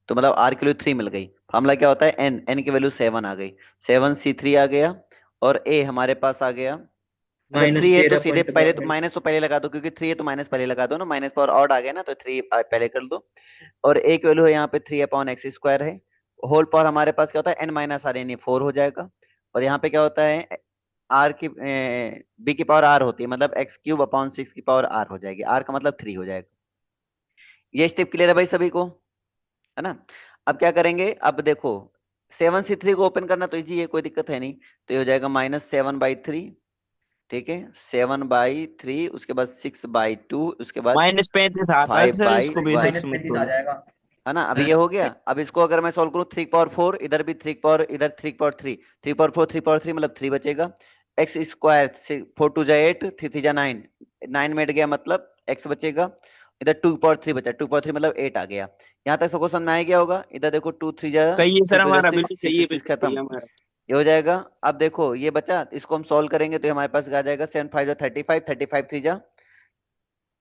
तो मतलब R की वैल्यू 3 मिल गई। फॉर्मूला क्या होता है, N की वैल्यू 7 आ गई। 7C3 आ गया। और A हमारे पास आ गया। अच्छा, माइनस 3 है तो तेरह सीधे पॉइंट पहले तो बावन माइनस तो पहले लगा दो, क्योंकि 3 है तो माइनस पहले लगा दो ना, माइनस पावर ऑड आ गया ना, तो 3 पहले कर दो। और A की वैल्यू है यहाँ पे 3/x² है। होल पावर हमारे पास क्या होता है, n - r, यानी 4 हो जाएगा। और यहाँ पे क्या होता है, आर की बी की पावर आर होती है, मतलब x³ / 6 की पावर आर हो जाएगी। आर का मतलब 3 हो जाएगा। ये स्टेप क्लियर है भाई सभी को, है ना? अब क्या करेंगे, अब देखो 7C3 को ओपन करना तो इजी है, कोई दिक्कत है नहीं। तो ये हो जाएगा -7/3। ठीक है, 7/3, उसके बाद 6/2, उसके बाद -35 आता है फाइव सर, बाई इसको वन बेसिक्स माइनस में 35 आ थोड़ा। जाएगा। है ना? अभी ये हो गया। अब इसको अगर मैं सॉल्व करूँ, 3/4, इधर भी 3/4, इधर 3/3, 3/4, 3/3 मतलब 3 बचेगा। x², 4 × 2 = 8, 3 × 3 = 9, 9 मिट गया, मतलब x बचेगा। इधर 2/3 बचा, 2/3 मतलब 8 आ गया। यहाँ तक सबको समझ में आ गया होगा। इधर देखो 2 3 जा सही है सर, 6 2 जा हमारा 6, बिल्कुल 6 सही से है, 6 बिल्कुल सही खत्म। है हमारा। ये हो जाएगा। अब देखो ये बचा, इसको हम सॉल्व करेंगे तो हमारे पास आ जाएगा 7 5 35, 35 3 जा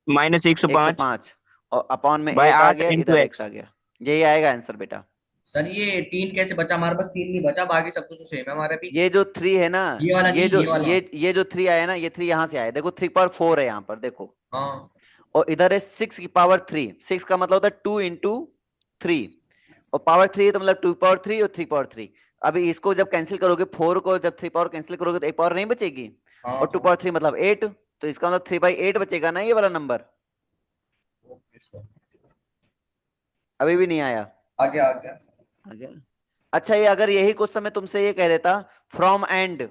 -105 105, और अपॉन में बाय 8 आ 8 गया, इंटू इधर x आ एक्स। गया। यही आएगा आंसर बेटा। सर ये 3 कैसे बचा? हमारे पास 3 नहीं बचा, बाकी सब कुछ तो सेम है हमारे भी। ये जो 3 है ना, ये वाला ये नहीं, जो ये वाला। ये जो 3 आया ना, ये 3 यहाँ से आया, देखो 3/4 है यहाँ पर, देखो। हाँ। और इधर है 6 की पावर 3। 6 का मतलब होता है 2 × 3, और पावर 3 है तो मतलब 2/3 और 3/3। अभी इसको जब कैंसिल करोगे, 4 को जब 3 पावर कैंसिल करोगे तो एक पावर नहीं बचेगी। हाँ और टू हाँ। पावर थ्री मतलब 8, तो इसका मतलब 3/8 बचेगा ना, ये वाला नंबर। Okay sir. अभी भी नहीं आया? आ गया, आ गया। आ गया ना? अच्छा, ये अगर यही क्वेश्चन मैं तुमसे ये कह देता, फ्रॉम एंड, हाँ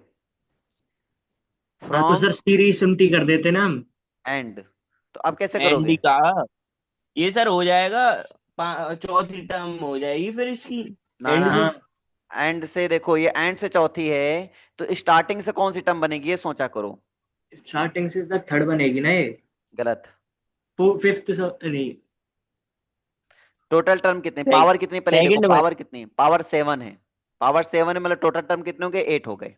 तो फ्रॉम सर सीरीज सिमटी कर देते ना हम। एंड, तो आप कैसे एंडी करोगे? का ये सर हो जाएगा, चौथी टर्म हो जाएगी फिर इसकी ना एंड ना, से। हाँ। एंड से देखो, ये एंड से चौथी है, तो स्टार्टिंग से कौन सी टर्म बनेगी, ये सोचा करो। स्टार्टिंग से सर थर्ड बनेगी ना ये। गलत। फिफ्थ नहीं, टोटल टर्म कितने, पावर कितनी पहले देखो, सेकंड पावर कितनी है, पावर 7 है। पावर 7 है मतलब टोटल टर्म कितने हो गए, 8 हो गए।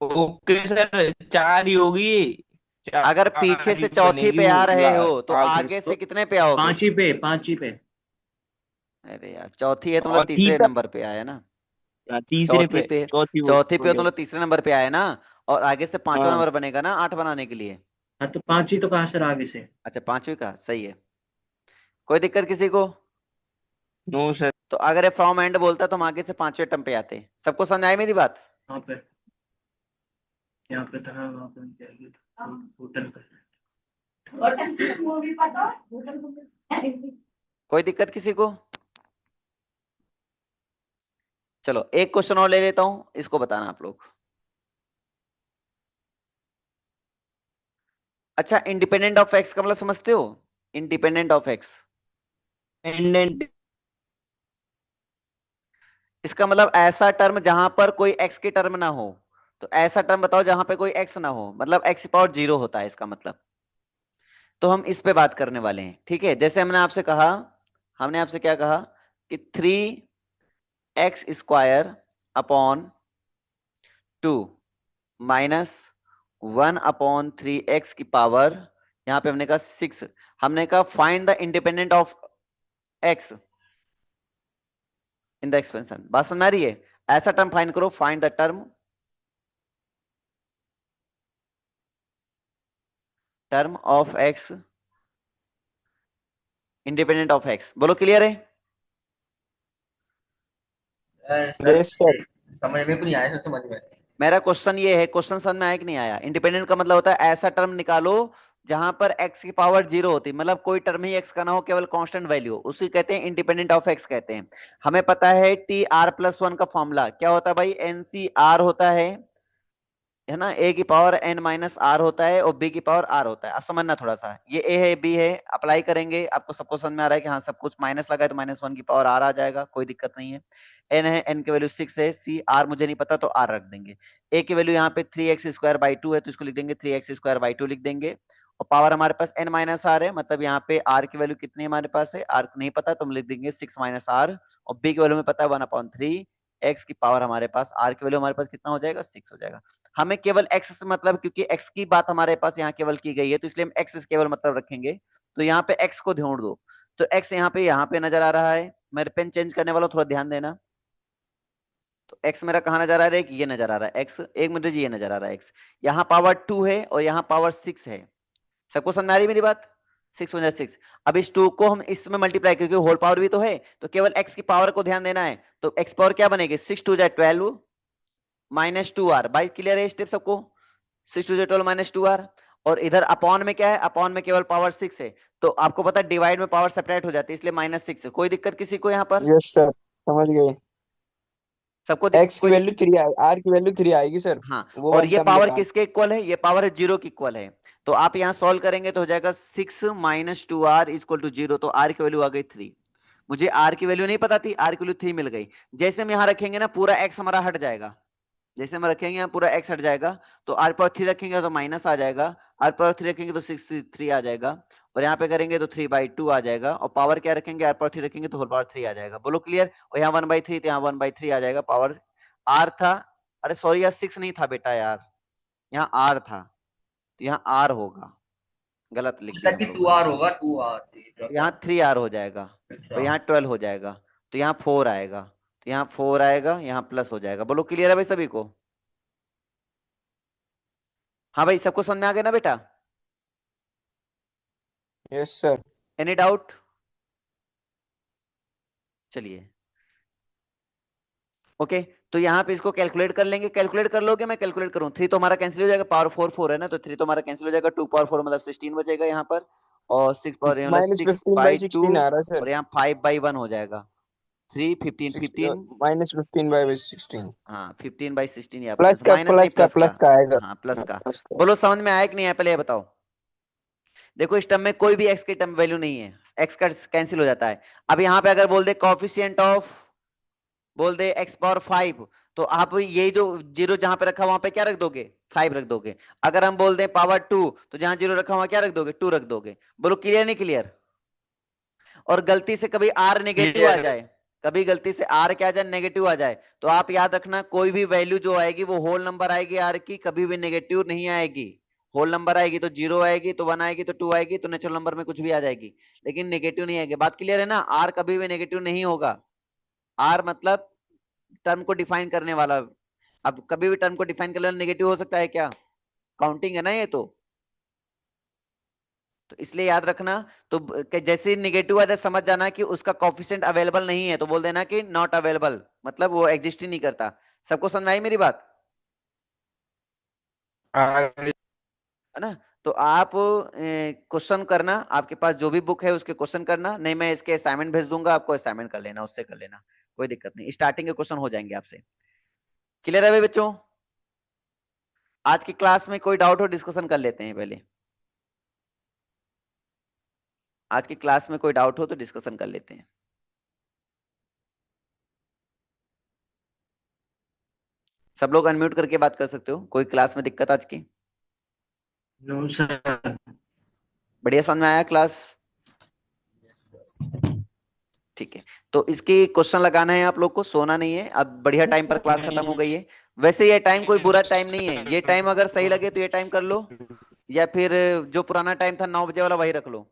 ओके सर, 4 ही होगी। अगर पीछे 4 ही से चौथी बनेगी पे वो आ रहे हो तो आखिर आगे तो। से कितने पे आओगे। पांच ही पे। अरे यार चौथी है तो मतलब चौथी तीसरे पे, नंबर पे आया ना। तीसरे चौथी पे, पे, चौथी चौथी पे हो बोल तो रहे हो। मतलब तीसरे नंबर पे आया ना। और आगे से पांचवा हाँ। नंबर बनेगा ना 8 बनाने के लिए। हाँ तो पांच ही तो कहा सर आगे से। अच्छा पांचवी का सही है। कोई दिक्कत किसी को। No sir. तो अगर ये फ्रॉम एंड बोलता तो हम आगे से पांचवे टर्म पे आते। सबको समझ आई मेरी बात। वहाँ पे, यहाँ पे था, वहाँ पे जाएगी होटल पे। कोई दिक्कत किसी को। चलो एक क्वेश्चन और ले लेता हूं, इसको बताना आप लोग। अच्छा इंडिपेंडेंट ऑफ एक्स का मतलब समझते हो, इंडिपेंडेंट ऑफ एक्स। इंडेंट। इसका मतलब ऐसा टर्म जहां पर कोई एक्स की टर्म ना हो। तो ऐसा टर्म बताओ जहां पे कोई एक्स ना हो, मतलब एक्स पावर 0 होता है इसका मतलब। तो हम इस पे बात करने वाले हैं, ठीक है। जैसे हमने आपसे कहा, हमने आपसे क्या कहा कि 3x² अपॉन 2 माइनस 1/3x की पावर, यहां पे हमने कहा 6। हमने कहा find the independent of x in the expansion. बात समझ आ रही है। ऐसा टर्म फाइंड करो, find the term of x independent of x. बोलो क्लियर है। Sir yes sir. समझ में कुछ नहीं आया सर, समझ में। मेरा क्वेश्चन ये है, क्वेश्चन समझ में आया कि नहीं आया। इंडिपेंडेंट का मतलब होता है ऐसा टर्म निकालो जहां पर x की पावर 0 होती, मतलब कोई टर्म ही x का ना हो, केवल कांस्टेंट वैल्यू, उसी कहते हैं इंडिपेंडेंट ऑफ x कहते हैं। हमें पता है TR+1 का फॉर्मूला क्या होता है भाई, NCR होता है ना। a की पावर n-r होता है और b की पावर r होता है। अब समझना थोड़ा सा, ये a है b है, अप्लाई करेंगे आपको सबको समझ में आ रहा है कि हाँ सब कुछ माइनस लगा है तो -1 की पावर r आ जाएगा, कोई दिक्कत नहीं है। n है, n की वैल्यू 6 है, c r मुझे नहीं पता तो r रख देंगे। a की वैल्यू यहाँ पे 3x² 2 है तो इसको लिख देंगे 3x² 2 लिख देंगे। और पावर हमारे पास n-r है, मतलब यहाँ पे r की वैल्यू कितनी हमारे पास है, r नहीं पता तो हम लिख देंगे 6 r। और b की वैल्यू में पता है 1/3, x की पावर हमारे पास, r की वैल्यू हमारे पास कितना हो जाएगा, 6 हो जाएगा। हमें केवल x से मतलब, क्योंकि x की बात हमारे पास यहाँ केवल की गई है तो इसलिए हम x से केवल मतलब रखेंगे। तो यहाँ पे x को ढूंढ दो। तो x यहाँ पे नजर आ रहा है। मेरे पेन चेंज करने वाला थोड़ा ध्यान देना। तो x मेरा कहाँ नजर आ रहा है, कि ये नजर आ रहा है x, एक मिनट जी, ये नजर आ रहा है x। यहाँ पावर 2 है और यहाँ पावर 6 है। सबको समझ में आ रही है मेरी बात। 6 हो 6। अब इस 2 को हम इसमें मल्टीप्लाई, क्योंकि होल पावर भी तो है तो केवल x की पावर को ध्यान देना है। तो x पावर क्या बनेगी, 6 2 जा 12 -2r। बाई क्लियर है स्टेप सबको। 6 2 12 -2r। और इधर अपॉन में क्या है, अपॉन में केवल पावर 6 है। तो आपको पता है डिवाइड में पावर सेपरेट हो जाती है, इसलिए -6 है। कोई दिक्कत किसी को यहाँ पर। यस सर, समझ गए। सबको एक्स की कोई वैल्यू 3 आर की वैल्यू 3 आएगी सर। हाँ। वो और वाला ये टर्म पावर बताना। किसके इक्वल है, ये पावर है 0 की इक्वल है। तो आप यहाँ सॉल्व करेंगे तो हो जाएगा 6 -2r = 0। तो r की वैल्यू आ गई 3। मुझे r की वैल्यू नहीं पता थी, r की वैल्यू 3 मिल गई। जैसे हम यहाँ रखेंगे ना पूरा x हमारा हट जाएगा। जैसे हम रखेंगे यहाँ पूरा x हट जाएगा। तो r पावर 3 रखेंगे तो माइनस आ जाएगा, r पावर 3 रखेंगे तो 63 आ जाएगा। और यहाँ पे करेंगे तो 3/2 आ जाएगा। और पावर क्या रखेंगे, r पावर 3 रखेंगे तो होल पावर 3 आ जाएगा। बोलो क्लियर। और यहाँ 1/3 तो यहाँ 1/3 आ जाएगा। पावर r था, अरे सॉरी यार 6 नहीं था बेटा यार, यहाँ r था। तो यहाँ r होगा, गलत लिख सर दिया की हम टू लोगों ने। आर होगा, 2 आर। तो यहाँ 3r हो जाएगा। और अच्छा। यहाँ 12 हो जाएगा। तो यहाँ 4 आएगा। तो यहाँ 4 आएगा, यहाँ प्लस हो जाएगा। बोलो क्लियर है भाई सभी को। हाँ भाई सबको समझ में आ गया ना बेटा। Yes sir. Any doubt. चलिए ओके। तो यहाँ पे इसको कैलकुलेट कर लेंगे, कैलकुलेट कर लोगे, मैं कैलकुलेट करूँ। 3 तो हमारा कैंसिल हो जाएगा, पावर 4 4 है ना, तो 3 तो हमारा कैंसिल हो जाएगा। 2 पावर 4 मतलब 16 बचेगा यहाँ पर। और 6 पावर मतलब -15 6/2। / 16 आ रहा है सर। और यहाँ 5/1 हो जाएगा। 3 15 15। -15 / 16। हाँ 15/16 या प्लस प्लस, का माइनस नहीं प्लस का प्लस का। प्लस का आएगा। हाँ प्लस का। प्लस का। बोलो समझ में आया कि नहीं आया, पहले ये बताओ। देखो इस टर्म में कोई भी एक्स की टर्म वैल्यू नहीं है, एक्स का कैंसिल हो जाता है। अब यहाँ पे अगर बोल दे कॉफिशिएंट ऑफ, बोल दे x पावर 5, तो आप ये जो जीरो जहां पे रखा वहां पे क्या रख दोगे, 5 रख दोगे। अगर हम बोल दें पावर 2 तो जहां 0 रखा हुआ क्या रख दोगे, 2 रख दोगे। बोलो क्लियर नहीं क्लियर। और गलती से कभी आर नेगेटिव आ जाए, कभी गलती से आर क्या आ जाए, नेगेटिव आ जाए, तो आप याद रखना कोई भी वैल्यू जो आएगी वो होल नंबर आएगी आर की, कभी भी नेगेटिव नहीं आएगी। होल नंबर आएगी तो 0 आएगी, तो 1 आएगी, तो 2 आएगी, तो नेचुरल नंबर में कुछ भी आ जाएगी, लेकिन नेगेटिव नहीं आएगी। बात क्लियर है ना। आर कभी भी नेगेटिव नहीं होगा। आर मतलब टर्म को डिफाइन करने वाला। अब कभी भी टर्म को डिफाइन करने वाला नेगेटिव हो सकता है क्या? काउंटिंग है ना ये तो इसलिए याद रखना। तो जैसे निगेटिव आ जाए समझ जाना कि उसका कोफिशिएंट अवेलेबल नहीं है, तो बोल देना कि नॉट अवेलेबल, मतलब वो एग्जिस्ट ही नहीं करता। सबको समझ में आई मेरी बात? आगे है ना। तो आप क्वेश्चन करना, आपके पास जो भी बुक है उसके क्वेश्चन करना, नहीं मैं इसके असाइनमेंट भेज दूंगा, आपको असाइनमेंट कर लेना, उससे कर लेना, कोई दिक्कत नहीं। स्टार्टिंग के क्वेश्चन हो जाएंगे आपसे। क्लियर है भाई बच्चों? आज की क्लास में कोई डाउट हो डिस्कशन कर लेते हैं पहले। आज की क्लास में कोई डाउट हो तो डिस्कशन कर लेते हैं। सब लोग अनम्यूट करके बात कर सकते हो। कोई क्लास में दिक्कत आज की? No sir. बढ़िया समझ में आया क्लास? ठीक है। तो इसकी क्वेश्चन लगाना है आप लोग को, सोना नहीं है। अब बढ़िया टाइम पर क्लास खत्म हो गई है। वैसे ये टाइम कोई बुरा टाइम नहीं है, ये टाइम अगर सही लगे तो ये टाइम कर लो, या फिर जो पुराना टाइम था 9 बजे वाला वही रख लो।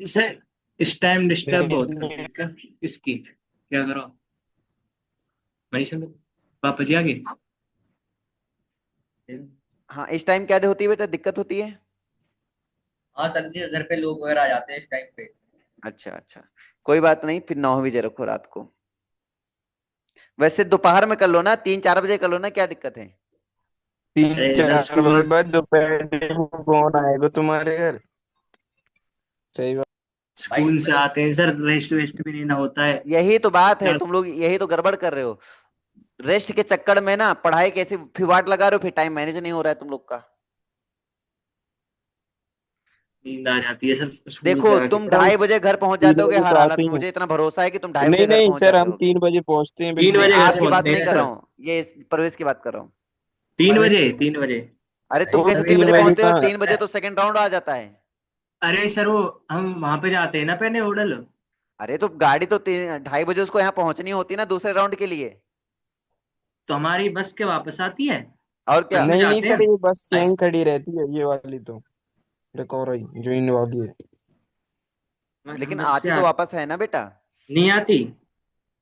सर इस टाइम डिस्टर्ब होता है क्या? इसकी क्या करो? वही समझ। पापा जी आगे। हाँ इस टाइम क्या होती है बेटा, दिक्कत होती है? हाँ सर जी, घर पे लोग वगैरह आ जाते हैं इस टाइम पे। अच्छा अच्छा, कोई बात नहीं, फिर 9 बजे रखो रात को। वैसे दोपहर में कर लो ना, 3-4 बजे कर लो ना, क्या दिक्कत है? तीन अरे सर चार स्कूल बजे बाद दोपहर में कौन आएगा तुम्हारे घर? सही बात। भाई स्कूल से मतलब आते हैं सर, रेस्ट वेस्ट भी लेना होता है। यही तो बात है, क्या? तुम लोग यही तो गड़बड़ कर रहे हो। रेस्ट के चक्कर में ना पढ़ाई कैसे फिर वाट लगा रहे हो, फिर टाइम मैनेज नहीं हो रहा है तुम लोग का। नींद आ जाती है सर स्कूल देखो से आके। तुम सर हम 2:30 बजे घर पहुंच तीन जाते होगे बजे हर तो हालत आते में, ही मुझे हैं। इतना भरोसा है कि तुम 2:30 बजे नहीं घर नहीं पहुंच सर, जाते हम होगे। 3 बजे पहुंचते हैं तीन नहीं बिल्कुल। बजे घर आपकी बात पहुंचते नहीं हैं कर रहा सर। हूँ, ये प्रवेश की बात कर रहा हूँ। 3 बजे 3 बजे। अरे तुम नहीं तो कैसे प्रवेश 3 बजे 3 बजे पहुंचते हो, कहाँ? 3 बजे तो सेकंड राउंड आ जाता है। अरे सर वो हम वहां पे जाते हैं ना पहले होटल। अरे तो गाड़ी तो 2:30 बजे उसको यहाँ पहुंचनी होती है ना दूसरे राउंड के लिए। तो हमारी बस के वापस आती है। और क्या। बस में नहीं नहीं जाते हैं सर, हम। ये बस भाई यहीं खड़ी रहती है, ये वाली तो डेकोर जो इन वाली है। हम लेकिन बस से आती तो वापस है ना बेटा। नहीं आती।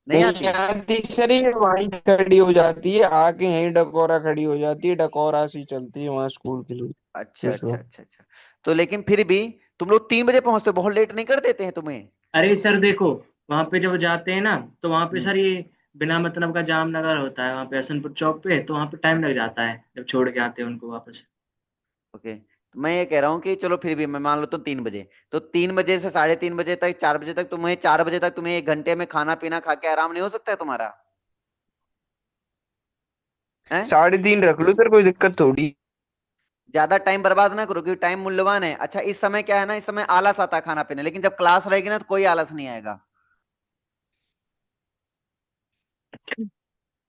नहीं नहीं आती? आती सर, ये वहीं खड़ी हो जाती है, आके यहीं डकोरा खड़ी हो जाती है, डकोरा से चलती है वहाँ स्कूल के लिए। अच्छा इस अच्छा वक्त अच्छा अच्छा। तो लेकिन फिर भी तुम लोग 3 बजे पहुंचते हो, बहुत लेट नहीं कर देते हैं तुम्हें? अरे सर देखो, वहां पे जब जाते हैं ना तो वहां पे हम्म। सर ये बिना मतलब का जाम लगा होता है वहां पे हसनपुर चौक पे, तो वहां पे टाइम लग अच्छा जाता है जब छोड़ के आते हैं उनको वापस। ओके, तो मैं ये कह रहा हूँ कि चलो फिर भी मैं मान लो तो 3 बजे, तो 3 बजे से 3:30 बजे तक, 4 बजे तक तुम्हें, 4 बजे तक तुम्हें 1 घंटे में खाना पीना खा के आराम नहीं हो सकता है तुम्हारा? है? 3:30 रख लो सर, कोई दिक्कत थोड़ी। ज्यादा टाइम बर्बाद ना करो क्योंकि टाइम मूल्यवान है। अच्छा इस समय क्या है ना, इस समय आलस आता है खाना पीने, लेकिन जब क्लास रहेगी ना तो कोई आलस नहीं आएगा।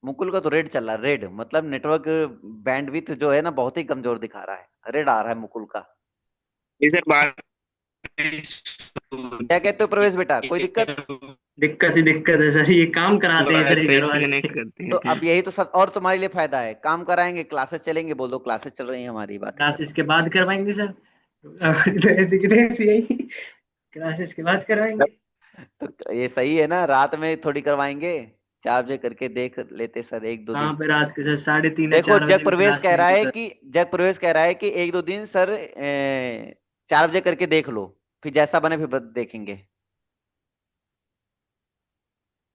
मुकुल का तो रेड चल रहा है, रेड मतलब नेटवर्क बैंडविथ जो है ना बहुत ही कमजोर दिखा रहा है, रेड आ रहा है मुकुल का। ये सर बारिश क्या कहते हो प्रवेश बेटा, कोई दिक्कत? दिक्कत ही दिक्कत है सर, ये काम कराते हैं सर ये वाईफाई घर से वाले। कनेक्ट करते तो हैं फिर। अब यही तो सब और तुम्हारे लिए फायदा है, काम कराएंगे, क्लासेस चलेंगे, बोल दो क्लासेस चल रही है हमारी, बात खत्म। क्लासेस के बाद करवाएंगे सर। ऐसे की तैसी यही क्लासेस के बाद करवाएंगे। तो ये सही है ना, रात में थोड़ी करवाएंगे, 4 बजे करके देख लेते सर 1-2 दिन। कहाँ पे रात के सर 3:30 या देखो 4 बजे जग भी प्रवेश क्लास कह नहीं रहा होती है सर। कि, जग प्रवेश कह रहा है कि 1-2 दिन सर 4 बजे करके देख लो, फिर जैसा बने फिर देखेंगे।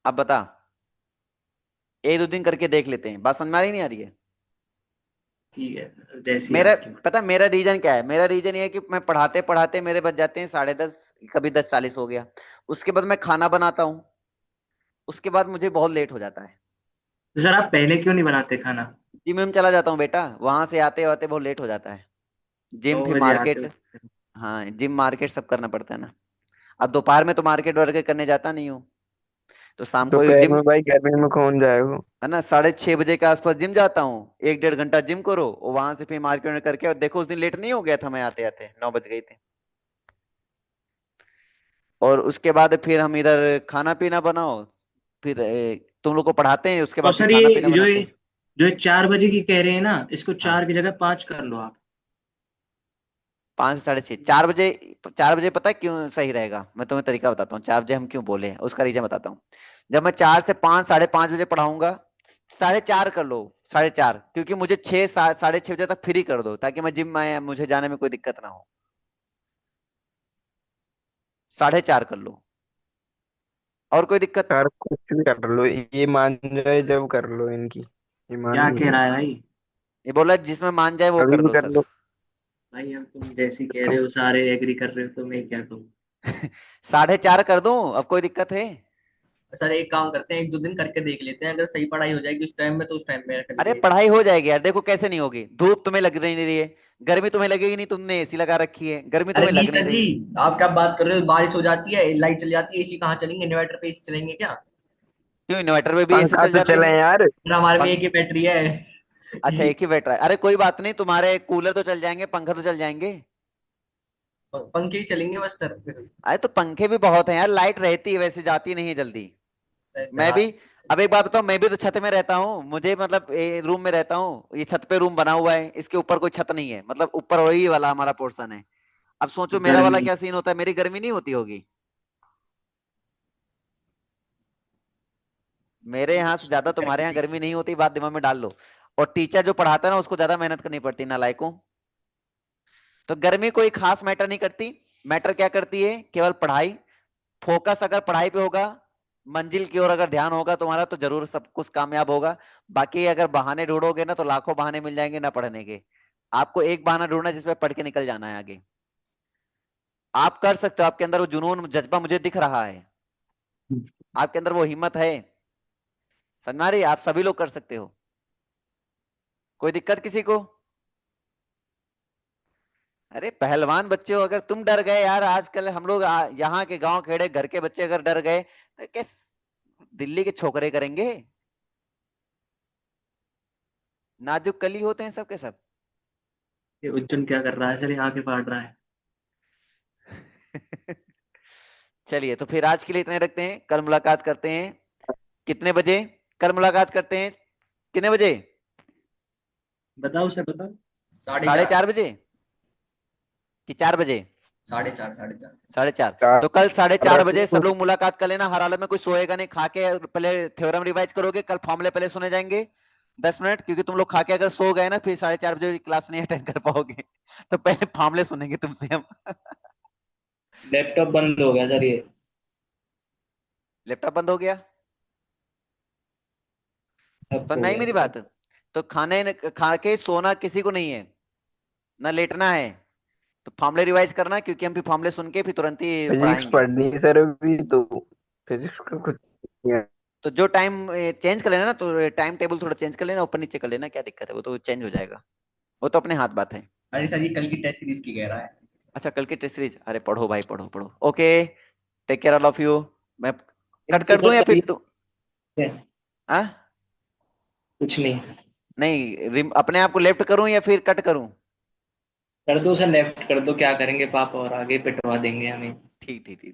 अब बता, 1-2 दिन करके देख लेते हैं, बात समझ में आ रही नहीं आ रही है? ठीक है जैसी मेरा आपकी मर्जी। पता मेरा रीजन क्या है, मेरा रीजन ये है कि मैं पढ़ाते पढ़ाते मेरे बच जाते हैं 10:30, कभी 10:40 हो गया। उसके बाद मैं खाना बनाता हूँ, उसके बाद मुझे बहुत लेट हो जाता है। तो सर आप पहले क्यों नहीं बनाते खाना? जिम में चला जाता हूँ बेटा, वहां से आते आते बहुत लेट हो जाता है। जिम 9 फिर बजे आते मार्केट। हो? हाँ जिम मार्केट सब करना पड़ता है ना। अब दोपहर में तो मार्केट वर्केट करने जाता नहीं हूँ। तो शाम को दोपहर जिम, में भाई गर्मी में कौन जाएगा? है ना, 6:30 बजे के आसपास जिम जाता हूँ, 1-1.5 घंटा जिम करो और वहां से फिर मार्केट में करके, और देखो उस दिन लेट नहीं हो गया था, मैं आते आते 9 बज गए थे। और उसके बाद फिर हम इधर खाना पीना बनाओ, फिर तुम लोग को पढ़ाते हैं, उसके तो बाद फिर सर खाना पीना ये जो बनाते ये हैं। जो ये 4 बजे की कह रहे हैं ना, इसको हाँ, 4 की जगह 5 कर लो आप। 5 से 6:30, 4 बजे। 4 बजे पता है क्यों सही रहेगा, मैं तुम्हें तरीका बताता हूँ 4 बजे हम क्यों बोले हैं, उसका रीजन बताता हूँ। जब मैं 4 से 5, 5:30 बजे पढ़ाऊंगा, 4:30 कर लो, 4:30, क्योंकि मुझे 6, 6:30 बजे तक फ्री कर दो, ताकि मैं जिम में मुझे जाने में कोई दिक्कत ना हो। 4:30 कर लो। और कोई दिक्कत? यार कुछ भी कर लो, ये मान जाए जब कर लो इनकी, ये मान क्या नहीं कह रहे। रहा है भाई? ये बोला जिसमें मान जाए वो अभी कर भी लो कर सर। लो। भाई अब तुम जैसी कह तुम रहे हो सारे एग्री कर रहे हो, तो मैं क्या कहूँ? 4:30 कर दूं, अब कोई दिक्कत है? सर एक काम करते हैं, 1-2 दिन करके देख लेते हैं, अगर सही पढ़ाई हो जाएगी उस टाइम में तो उस टाइम में कर अरे लेंगे। पढ़ाई हो जाएगी यार, देखो कैसे नहीं होगी, धूप तुम्हें लग नहीं रही है, गर्मी तुम्हें लगेगी नहीं, तुमने एसी लगा रखी है, गर्मी अरे तुम्हें नहीं लग नहीं सर जी, रही। आप क्या बात कर रहे हो, बारिश हो जाती है, लाइट चली जाती है, एसी कहाँ चलेंगे, इन्वर्टर पे एसी चलेंगे क्या? क्यों, इन्वर्टर में भी एसी पंखा चल तो जाते चले हैं। यार। फिर हमारे में पंख एक ही बैटरी है। अच्छा, एक ही बैठ रहा है, अरे कोई बात नहीं, तुम्हारे कूलर तो चल जाएंगे, पंखा तो चल जाएंगे। पंखे ही चलेंगे बस सर फिर। अरे तो पंखे भी बहुत हैं यार, लाइट रहती है वैसे, जाती नहीं है जल्दी। मैं चला। भी, अब एक बात बताऊं, मैं भी तो छत में रहता हूँ, मुझे मतलब रूम में रहता हूँ, ये छत पे रूम बना हुआ है, इसके ऊपर कोई छत नहीं है, मतलब ऊपर वही वाला हमारा पोर्शन है। अब सोचो मेरा वाला गर्मी। क्या सीन होता है, मेरी गर्मी नहीं होती होगी। मेरे यहाँ से ज्यादा तुम्हारे करके यहाँ देख गर्मी लो। नहीं होती, बात दिमाग में डाल लो। और टीचर जो पढ़ाता है ना, उसको ज्यादा मेहनत करनी पड़ती है नालायकों। तो गर्मी कोई खास मैटर नहीं करती। मैटर क्या करती है, केवल पढ़ाई। फोकस अगर पढ़ाई पे होगा, मंजिल की ओर अगर ध्यान होगा तुम्हारा, तो जरूर सब कुछ कामयाब होगा। बाकी अगर बहाने ढूंढोगे ना, तो लाखों बहाने मिल जाएंगे ना पढ़ने के। आपको एक बहाना ढूंढना है जिसपे पढ़ के निकल जाना है आगे। आप कर सकते हो, आपके अंदर वो जुनून जज्बा मुझे दिख रहा है, आपके अंदर वो हिम्मत है। समझ में आ रही है? आप सभी लोग कर सकते हो, कोई दिक्कत किसी को? अरे पहलवान बच्चे हो, अगर तुम डर गए यार, आजकल हम लोग यहाँ के गांव खेड़े घर के बच्चे अगर डर गए, तो कैस दिल्ली के छोकरे करेंगे? नाजुक कली होते हैं सब के सब। ये उज्जैन क्या कर रहा है सर, यहाँ के फाड़ रहा है। चलिए, तो फिर आज के लिए इतने रखते हैं, कल मुलाकात करते हैं। कितने बजे? कल मुलाकात करते हैं, कितने बजे? बताओ सर बताओ। 4:30। 4:30 बजे कि 4 बजे? 4:30, 4:30। 4:30। चार तो कल 4:30 बजे रखो। सब लोग मुलाकात कर लेना, हर हालत में कोई सोएगा नहीं, खा के पहले थ्योरम रिवाइज करोगे, कल फॉर्मूले पहले सुने जाएंगे 10 मिनट, क्योंकि तुम लोग खा के अगर सो गए ना, फिर 4:30 बजे क्लास नहीं अटेंड कर पाओगे। तो पहले फॉर्मूले सुनेंगे तुमसे हम। लैपटॉप बंद हो गया सर ये। लैपटॉप बंद हो गया? अब समझ हो में आई गया मेरी सर। बात? तो खा के सोना किसी को नहीं है, ना लेटना है। तो फॉर्मूले रिवाइज करना, क्योंकि हम फिर फॉर्मूले सुन के फिर तुरंत ही फिजिक्स पढ़ाएंगे। पढ़नी है सर अभी तो। फिजिक्स का कुछ नहीं है। तो जो टाइम चेंज कर लेना ना, तो टाइम टेबल थोड़ा चेंज कर लेना, ऊपर नीचे कर लेना, क्या दिक्कत है, वो तो चेंज हो जाएगा, वो तो अपने हाथ बात है। अरे सर ये कल की टेस्ट सीरीज की कह रहा है। अच्छा, कल की टेस्ट सीरीज, अरे पढ़ो भाई, पढ़ो पढ़ो, okay. Take care all of you. मैं कट इनके कर दूं सर या कल फिर ही तू? है, हाँ? कुछ नहीं। नहीं, अपने आप को लेफ्ट करूं या फिर कट करूं? कर दो सर, लेफ्ट कर दो, क्या करेंगे पापा और आगे पिटवा देंगे हमें। ठीक ठीक ठीक।